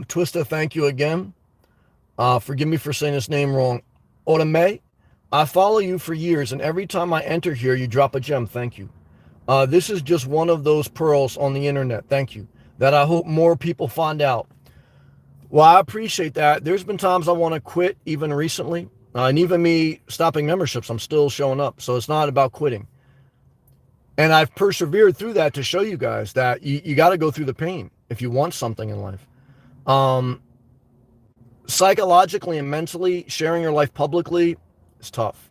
Twister, thank you again. Forgive me for saying this name wrong. Otame, I follow you for years, and every time I enter here, you drop a gem. Thank you. This is just one of those pearls on the internet. Thank you. That I hope more people find out. Well, I appreciate that. There's been times I want to quit, even recently. And even me stopping memberships, I'm still showing up. So it's not about quitting. And I've persevered through that to show you guys that you got to go through the pain if you want something in life. Psychologically and mentally, sharing your life publicly is tough,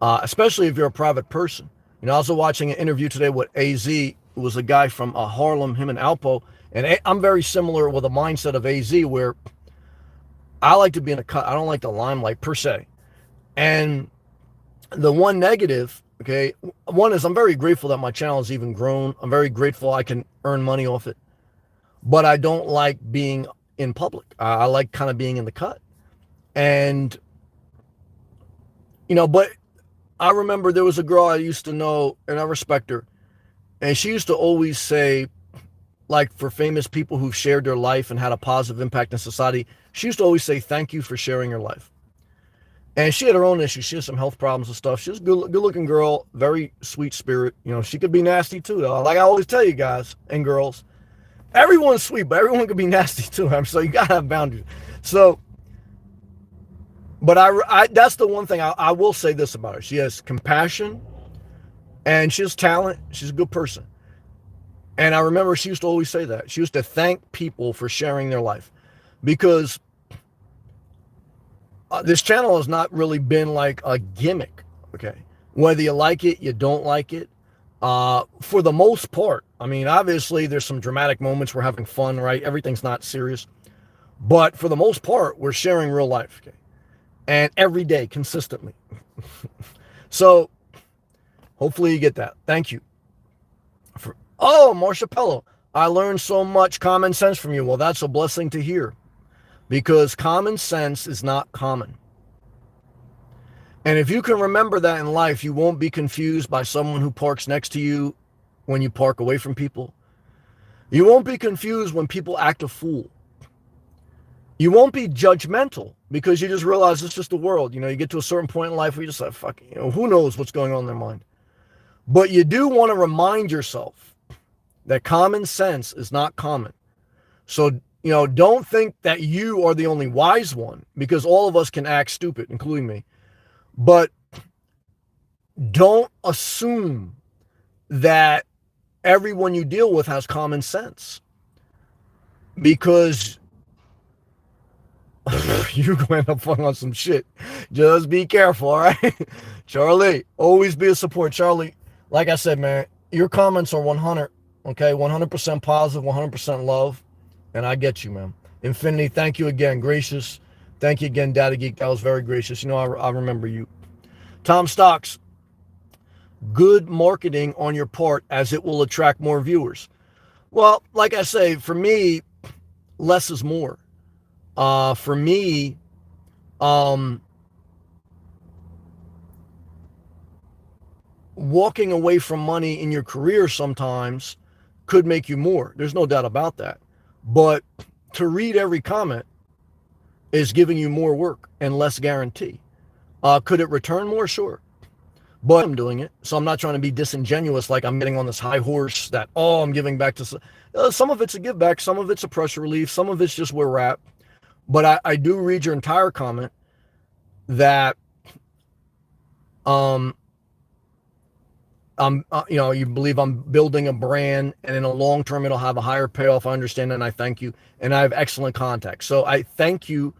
especially if you're a private person. You know, I was watching an interview today with AZ, who was a guy from Harlem, him and Alpo, and I'm very similar with a mindset of AZ, where I like to be in a cut. I don't like the limelight per se. And the one negative, okay, one is I'm very grateful that my channel has even grown. I'm very grateful I can earn money off it. But I don't like being in public. I like kind of being in the cut. And, you know, but I remember there was a girl I used to know, and I respect her. And she used to always say, like, for famous people who've shared their life and had a positive impact in society, she used to always say, thank you for sharing your life. And she had her own issues. She had some health problems and stuff. She was a good-looking girl, very sweet spirit. You know, she could be nasty too, though. Like I always tell you guys and girls, everyone's sweet, but everyone could be nasty too. So you gotta have boundaries. So, but I that's the one thing I will say this about her. She has compassion, and she has talent. She's a good person. And I remember she used to always say that. She used to thank people for sharing their life, because this channel has not really been like a gimmick, okay? Whether you like it, you don't like it. For the most part, I mean, obviously there's some dramatic moments. We're having fun, right? Everything's not serious. But for the most part, we're sharing real life, okay? And every day, consistently. So hopefully you get that. Thank you. Oh, Marsha Pello, I learned so much common sense from you. Well, that's a blessing to hear, because common sense is not common. And if you can remember that in life, you won't be confused by someone who parks next to you when you park away from people. You won't be confused when people act a fool. You won't be judgmental, because you just realize it's just the world. You know, you get to a certain point in life where you just like, fuck, you know, who knows what's going on in their mind. But you do want to remind yourself that common sense is not common. So, you know, don't think that you are the only wise one, because all of us can act stupid, including me. But don't assume that everyone you deal with has common sense, because you're going to end up falling on some shit. Just be careful, all right? Charlie, always be a support. Charlie, like I said, man, your comments are 100, okay? 100% positive, 100% love, and I get you, man. Infinity, thank you again. Gracious, thank you again, Data Geek. That was very gracious. You know, I remember you. Tom Stocks, good marketing on your part, as it will attract more viewers. Well, like I say, for me, less is more. For me, walking away from money in your career sometimes could make you more. There's no doubt about that. But to read every comment is giving you more work and less guarantee. Could it return more? Sure. But I'm doing it, so I'm not trying to be disingenuous, like I'm getting on this high horse that, oh, I'm giving back to... some of it's a give back, some of it's a pressure relief, some of it's just where we're at. But I do read your entire comment that you know, you believe I'm building a brand, and in a long term it'll have a higher payoff. I understand that, and I thank you. And I have excellent contacts. So I thank you,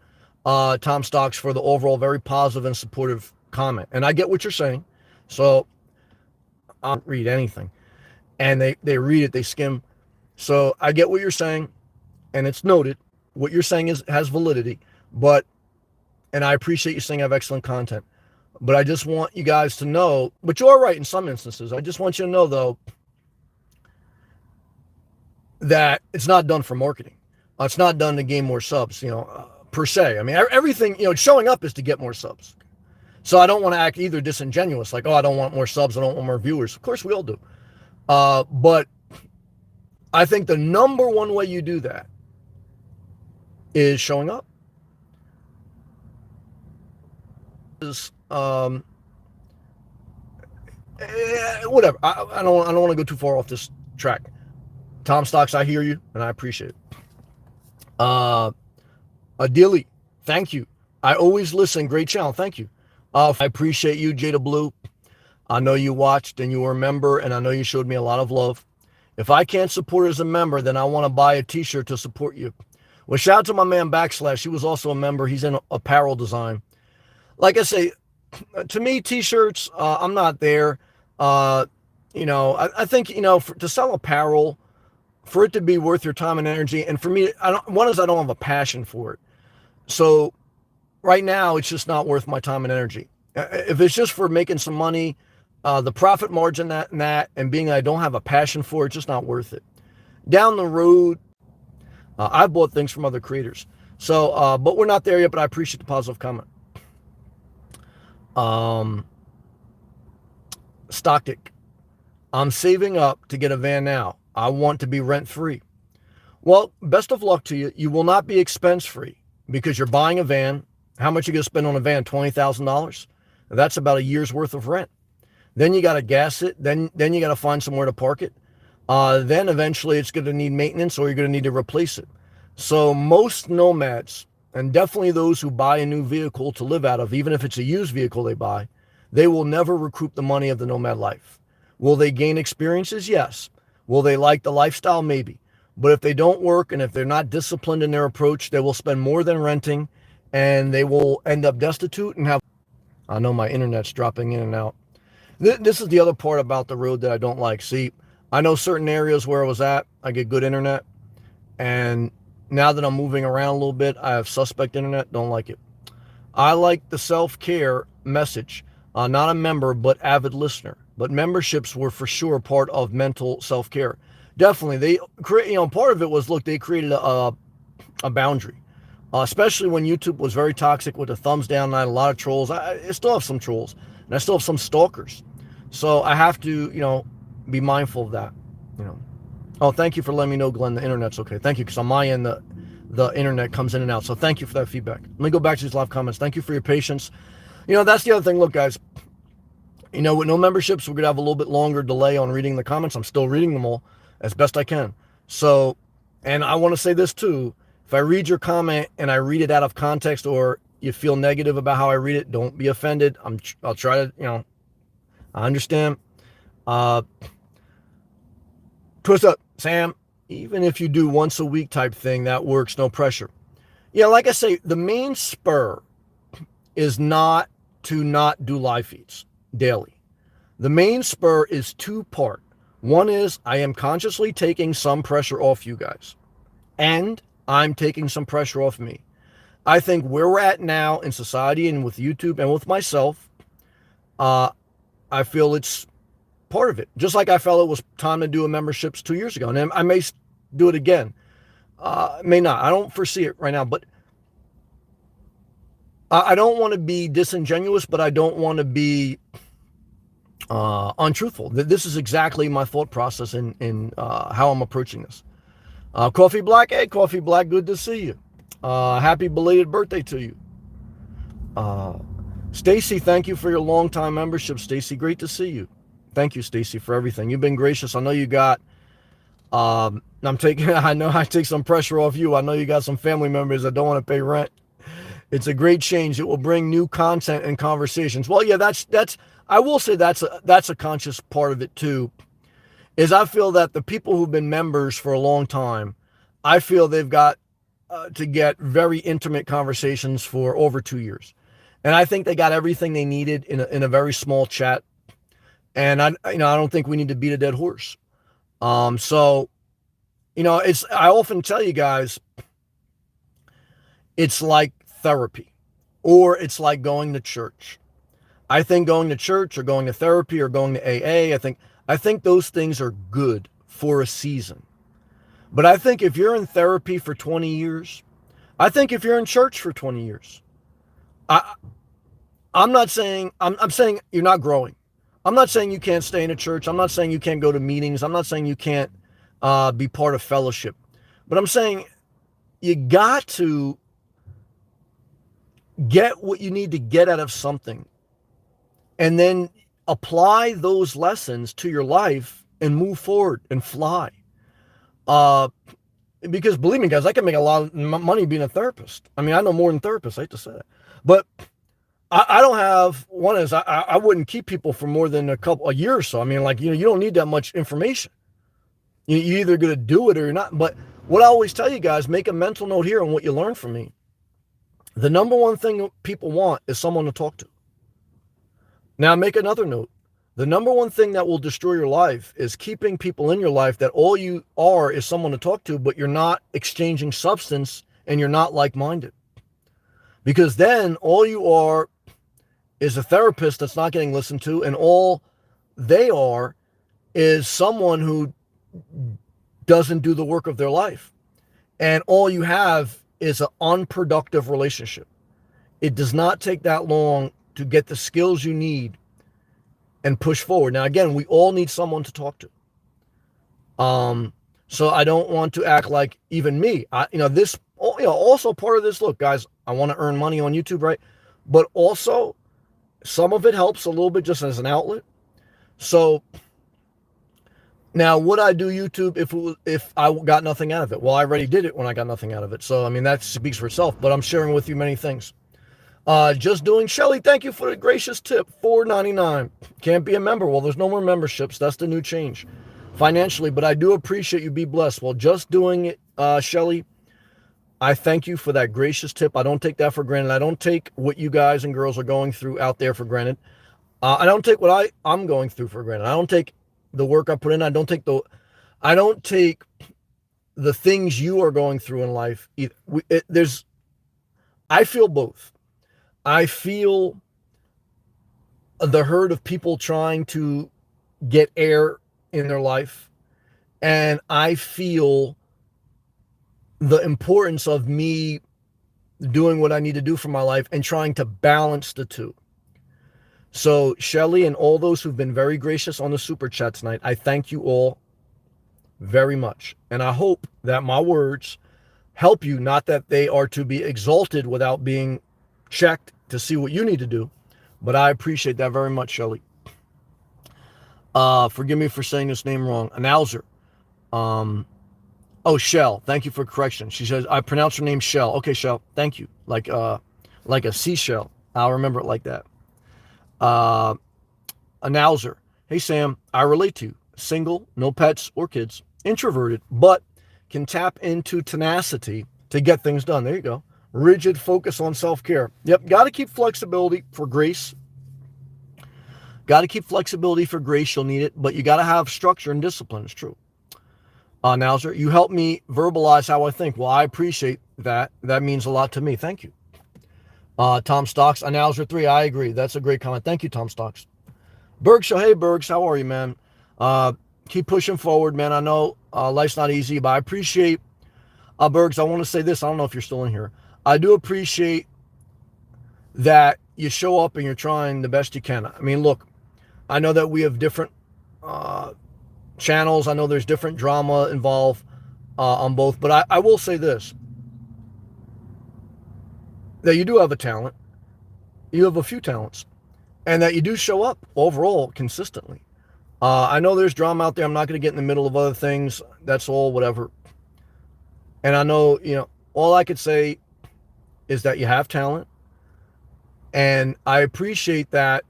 Tom Stocks, for the overall very positive and supportive comment. And I get what you're saying. So I don't read anything. And they read it, they skim. So I get what you're saying, and it's noted. What you're saying has validity, and I appreciate you saying I have excellent content. But I just want you guys to know, but you're right in some instances. I just want you to know, though, that it's not done for marketing. It's not done to gain more subs, per se. I mean, everything, showing up is to get more subs. So I don't want to act either disingenuous, like, oh, I don't want more subs, I don't want more viewers. Of course we all do. But I think the number one way you do that is showing up. Whatever. I don't want to go too far off this track. Tom Stocks, I hear you and I appreciate it. Adili, thank you. I always listen. Great channel. Thank you. I appreciate you, Jada Blue. I know you watched and you were a member, and I know you showed me a lot of love. If I can't support as a member, then I want to buy a t-shirt to support you. Well, shout out to my man Backslash. He was also a member. He's in apparel design. Like I say, to me, t-shirts, I'm not there. I think, to sell apparel, for it to be worth your time and energy, and for me, I don't have a passion for it. So right now, it's just not worth my time and energy. If it's just for making some money, the profit margin and being I don't have a passion for it, it's just not worth it. Down the road, I've bought things from other creators. So, but we're not there yet, but I appreciate the positive comment. Stocktick, I'm saving up to get a van now. I want to be rent-free. Well, best of luck to you. You will not be expense-free because you're buying a van. How much are you going to spend on a van? $20,000? That's about a year's worth of rent. Then you got to gas it. Then you got to find somewhere to park it. Then eventually it's going to need maintenance or you're going to need to replace it. So most nomads, and definitely those who buy a new vehicle to live out of, even if it's a used vehicle they buy, they will never recoup the money of the nomad life. Will they gain experiences? Yes. Will they like the lifestyle? Maybe. But if they don't work and if they're not disciplined in their approach, they will spend more than renting and they will end up destitute and have... I know my internet's dropping in and out. This is the other part about the road that I don't like. See, I know certain areas where I was at, I get good internet. And now that I'm moving around a little bit, I have suspect internet. Don't like it. I like the self-care message. Not a member, but avid listener. But memberships were for sure part of mental self-care. Definitely. They create, part of it was, look, they created a boundary. Especially when YouTube was very toxic with the thumbs down. I had a lot of trolls. I still have some trolls. And I still have some stalkers. So I have to, be mindful of that. Oh, thank you for letting me know, Glenn. The internet's okay. Thank you, because on my end, the internet comes in and out. So thank you for that feedback. Let me go back to these live comments. Thank you for your patience. That's the other thing. Look, guys, with no memberships, we're going to have a little bit longer delay on reading the comments. I'm still reading them all as best I can. So, and I want to say this too. If I read your comment and I read it out of context or you feel negative about how I read it, don't be offended. I'll try to, I understand. Twist up, Sam. Even if you do once a week type thing, that works. No pressure. Yeah, like I say, the main spur is not to not do live feeds daily. The main spur is two-part. One is I am consciously taking some pressure off you guys. And I'm taking some pressure off me. I think where we're at now in society and with YouTube and with myself, I feel it's part of it. Just like I felt it was time to do a memberships 2 years ago. And I may do it again. May not. I don't foresee it right now. But I don't want to be disingenuous, but I don't want to be untruthful. This is exactly my thought process in how I'm approaching this. Coffee Black, hey, Coffee Black, good to see you. Happy belated birthday to you. Stacy, thank you for your long-time membership, Stacy. Great to see you. Thank you, Stacy, for everything. You've been gracious. I know you got, I know I take some pressure off you. I know you got some family members that don't want to pay rent. It's a great change. It will bring new content and conversations. Well, yeah, I will say that's a conscious part of it too. Is I feel that the people who've been members for a long time, I feel they've got to get very intimate conversations for over 2 years. And I think they got everything they needed in a very small chat. And I don't think we need to beat a dead horse. So, I often tell you guys, it's like therapy or it's like going to church. I think going to church or going to therapy or going to AA, I think those things are good for a season. But I think if you're in therapy for 20 years, I think if you're in church for 20 years, I, I'm not saying, I'm saying you're not growing. I'm not saying you can't stay in a church. I'm not saying you can't go to meetings. I'm not saying you can't be part of fellowship. But I'm saying you got to get what you need to get out of something and then apply those lessons to your life and move forward and fly. Uh, because believe me, guys, I can make a lot of money being a therapist. I mean, I know more than therapists. I hate to say that, but I don't have one is I wouldn't keep people for more than a year or so. I mean, like, you don't need that much information. You're either going to do it or you're not. But what I always tell you guys, make a mental note here on what you learned from me. The number one thing people want is someone to talk to. Now, make another note. The number one thing that will destroy your life is keeping people in your life that all you are is someone to talk to, but you're not exchanging substance and you're not like-minded. Because then all you are is a therapist that's not getting listened to, and all they are is someone who doesn't do the work of their life. And all you have is an unproductive relationship. It does not take that long to get the skills you need and push forward. Now, again, we all need someone to talk to. So I don't want to act like even me, also part of this, look, guys, I want to earn money on YouTube, right? But also some of it helps a little bit just as an outlet. So now, would I do YouTube if I got nothing out of it? Well, I already did it when I got nothing out of it. So, I mean, that speaks for itself, but I'm sharing with you many things. Just doing, Shelly, thank you for the gracious tip, $4.99. Can't be a member. Well, there's no more memberships. That's the new change financially, but I do appreciate you. Be blessed. Well, just doing it, Shelly, I thank you for that gracious tip. I don't take that for granted. I don't take what you guys and girls are going through out there for granted. I don't take what I'm going through for granted. I don't take the work I put in. I don't take the things you are going through in life. I feel both. I feel the hurt of people trying to get air in their life. And I feel the importance of me doing what I need to do for my life and trying to balance the two. So, Shelly and all those who've been very gracious on the super chat tonight, I thank you all very much. And I hope that my words help you, not that they are to be exalted without being checked to see what you need to do. But I appreciate that very much, Shelly. Forgive me for saying this name wrong. Anauser. Shell. Thank you for correction. She says, I pronounce her name Shell. Okay, Shell. Thank you. Like a seashell. I'll remember it like that. Anauser. Hey, Sam, I relate to you. Single, no pets or kids, introverted, but can tap into tenacity to get things done. There you go. Rigid focus on self-care. Yep. Got to keep flexibility for grace. Got to keep flexibility for grace. You'll need it, but you got to have structure and discipline. It's true. Nauser, you help me verbalize how I think. Well, I appreciate that. That means a lot to me. Thank you. Tom Stocks, Nauser 3, I agree. That's a great comment. Thank you, Tom Stocks. Bergs, hey, Bergs, how are you, man? Keep pushing forward, man. I know life's not easy, but I appreciate, Bergs, I want to say this. I don't know if you're still in here. I do appreciate that you show up and you're trying the best you can. I mean, look, I know that we have different channels. I know there's different drama involved on both, but I will say this, that you do have a talent. You have a few talents, and that you do show up overall consistently. I know there's drama out there. I'm not going to get in the middle of other things. That's all, whatever. And I know, all I could say is that you have talent, and I appreciate that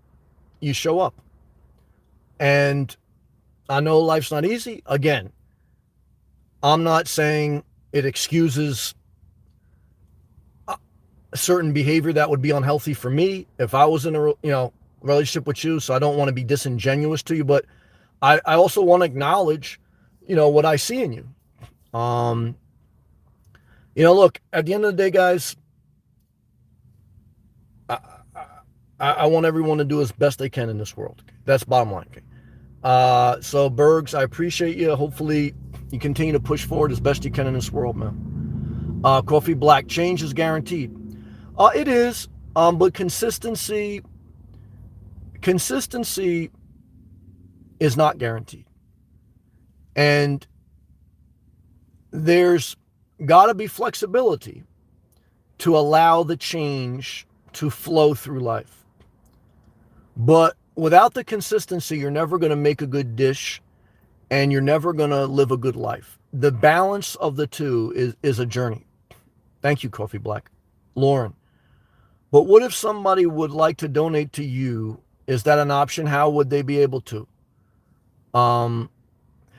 you show up. And I know life's not easy. Again, I'm not saying it excuses a certain behavior that would be unhealthy for me if I was in a relationship with you. So I don't want to be disingenuous to you, but I also want to acknowledge, what I see in you. Look, at the end of the day, guys, I want everyone to do as best they can in this world. That's bottom line. So Bergs, I appreciate you. Hopefully you continue to push forward as best you can in this world, man. Coffee Black, change is guaranteed. It is, but consistency is not guaranteed. And there's got to be flexibility to allow the change to flow through life. But without the consistency, you're never going to make a good dish and you're never going to live a good life. The balance of the two is a journey. Thank you, Coffee Black. Lauren, but what if somebody would like to donate to you? Is that an option? How would they be able to?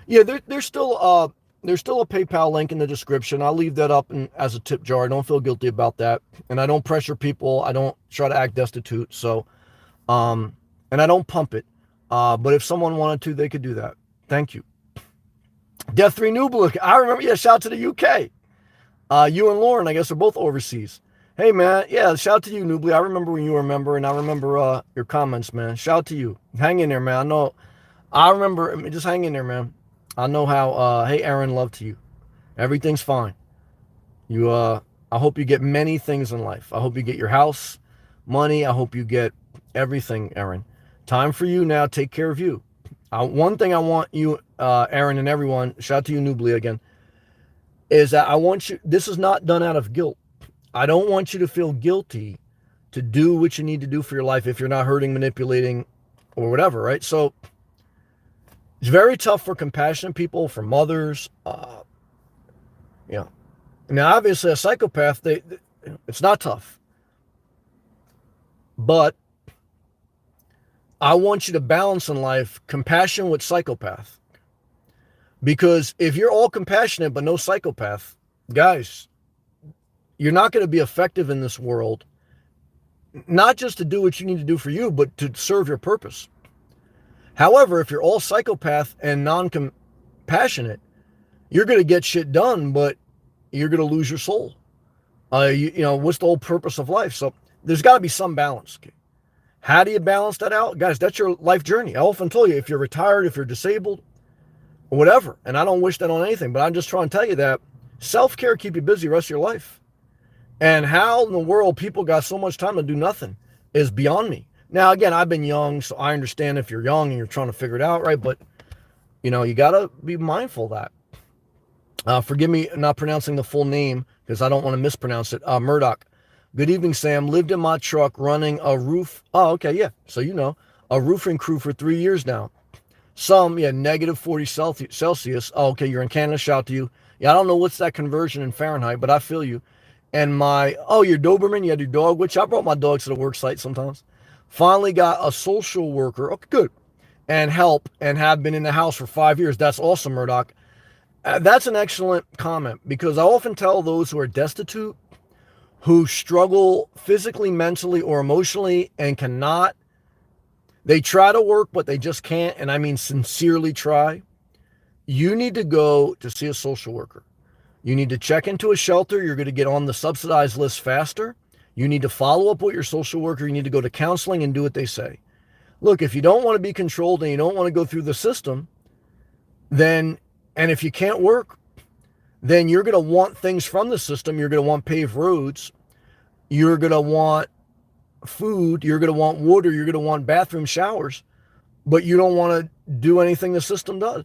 Yeah, there's still a PayPal link in the description. I'll leave that up as a tip jar. I don't feel guilty about that. And I don't pressure people. I don't try to act destitute. So, and I don't pump it. But if someone wanted to, they could do that. Thank you. Death 3 Nubla. I remember, yeah, shout out to the UK. You and Lauren, I guess, are both overseas. Hey, man, yeah, shout out to you, Nubly. I remember when you were a member, and I remember your comments, man. Shout out to you. Hang in there, man. I remember, just hang in there, man. I know how, hey, Aaron, love to you. Everything's fine. I hope you get many things in life. I hope you get your house, money. I hope you get everything, Aaron. Time for you now. Take care of you. One thing I want you, Aaron, and everyone, shout out to you, Nubly, again, is that I want you, this is not done out of guilt. I don't want you to feel guilty to do what you need to do for your life if you're not hurting, manipulating, or whatever, right? So it's very tough for compassionate people, for mothers. Now, obviously, a psychopath, it's not tough. But I want you to balance in life compassion with psychopath. Because if you're all compassionate but no psychopath, guys, you're not going to be effective in this world, not just to do what you need to do for you, but to serve your purpose. However, if you're all psychopath and non-compassionate, you're going to get shit done, but you're going to lose your soul. You know, what's the whole purpose of life? So there's got to be some balance. Okay? How do you balance that out? Guys, that's your life journey. I often tell you, if you're retired, if you're disabled, or whatever, and I don't wish that on anything, but I'm just trying to tell you that self-care keep you busy the rest of your life. And how in the world people got so much time to do nothing is beyond me. Now, again, I've been young, so I understand if you're young and you're trying to figure it out, right? But, you know, you got to be mindful of that. Forgive me not pronouncing the full name because I don't want to mispronounce it. Murdoch. Good evening, Sam. Lived in my truck running a roof. Oh, okay, yeah. So, you know, a roofing crew for 3 years now. Some, yeah, negative 40 Celsius. Oh, okay, you're in Canada. Shout out to you. Yeah, I don't know what's that conversion in Fahrenheit, but I feel you. And you're Doberman, you had your dog, which I brought my dogs to the work site sometimes. Finally got a social worker, okay, good, and help, and have been in the house for 5 years. That's awesome, Murdoch. That's an excellent comment, because I often tell those who are destitute, who struggle physically, mentally, or emotionally, and cannot, they try to work, but they just can't, and I mean sincerely try, you need to go to see a social worker. You need to check into a shelter. You're going to get on the subsidized list faster. You need to follow up with your social worker. You need to go to counseling and do what they say. Look, if you don't want to be controlled and you don't want to go through the system, then, and if you can't work, then you're going to want things from the system. You're going to want paved roads. You're going to want food. You're going to want water. You're going to want bathroom showers, but you don't want to do anything the system does.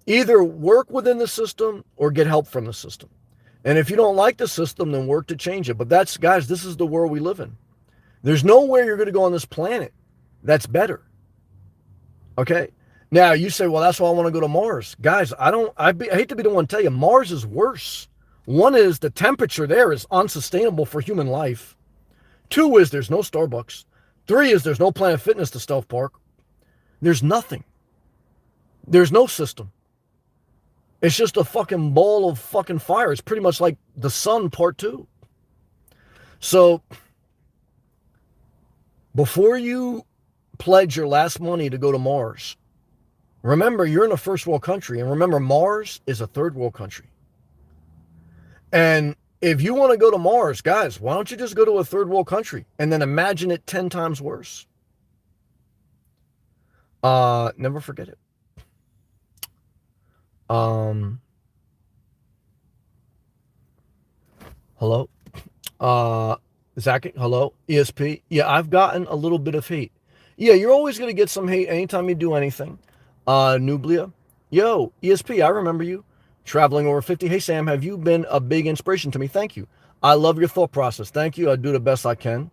Either work within the system or get help from the system. And if you don't like the system, then work to change it. But that's, guys, this is the world we live in. There's nowhere you're going to go on this planet that's better. Okay? Now, you say, well, that's why I want to go to Mars. Guys, I hate to be the one to tell you, Mars is worse. One is the temperature there is unsustainable for human life. 2 is there's no Starbucks. 3 is there's no Planet Fitness to Stealth Park. There's nothing. There's no system. It's just a fucking ball of fucking fire. It's pretty much like the sun part 2. So before you pledge your last money to go to Mars, remember you're in a first world country. And remember, Mars is a third world country. And If you want to go to Mars, guys, why don't you just go to a third world country and then imagine it 10 times worse? Never forget it. Hello? Zach, hello? ESP? Yeah, I've gotten a little bit of hate. Yeah, you're always going to get some hate anytime you do anything. Nublia? Yo, ESP, I remember you. Traveling over 50. Hey, Sam, have you been a big inspiration to me? Thank you. I love your thought process. Thank you. I do the best I can.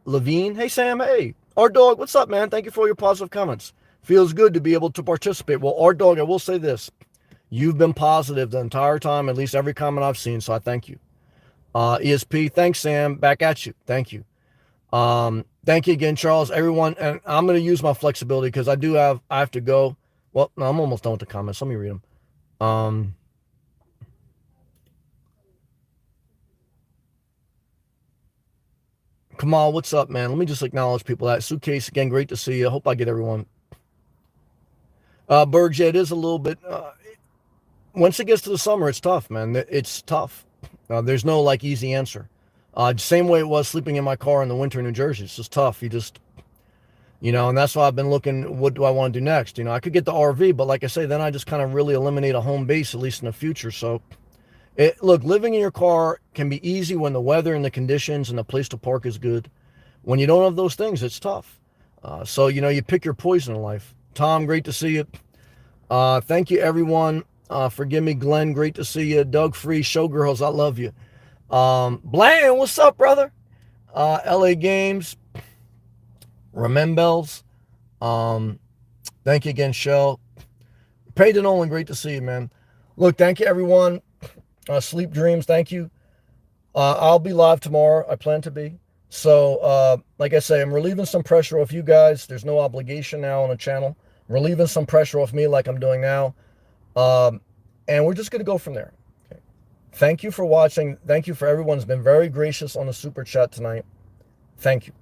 Levine? Hey, Sam, hey. Our dog, what's up, man? Thank you for all your positive comments. Feels good to be able to participate. Well, our dog, I will say this. You've been positive the entire time, at least every comment I've seen, so I thank you. ESP, thanks, Sam. Back at you. Thank you. Thank you again, Charles. Everyone, and I'm going to use my flexibility because I have to go. Well, no, I'm almost done with the comments. Let me read them. Kamal, what's up, man? Let me just acknowledge people. That Suitcase, again, great to see you. I hope I get everyone. Berg, yeah, it is a little bit. Once it gets to the summer, it's tough, man. It's tough. There's no like easy answer. Same way it was sleeping in my car in the winter in New Jersey. It's just tough. You just, and that's why I've been looking, what do I want to do next? I could get the RV, but like I say, then I just kind of really eliminate a home base, at least in the future. So, look, living in your car can be easy when the weather and the conditions and the place to park is good. When you don't have those things, it's tough. So, you pick your poison in life. Tom, great to see you. Thank you, everyone. Forgive me, Glenn, great to see you. Doug Free, Showgirls, I love you. Bland, what's up, brother? LA Games, Remembels. Thank you again, Shell. Peyton Nolan, great to see you, man. Look, thank you, everyone. Sleep Dreams, thank you. I'll be live tomorrow. I plan to be. So, like I say, I'm relieving some pressure off you guys. There's no obligation now on the channel. I'm relieving some pressure off me like I'm doing now. And we're just going to go from there. Okay. Thank you for watching. Thank you for everyone who's been very gracious on the super chat tonight. Thank you.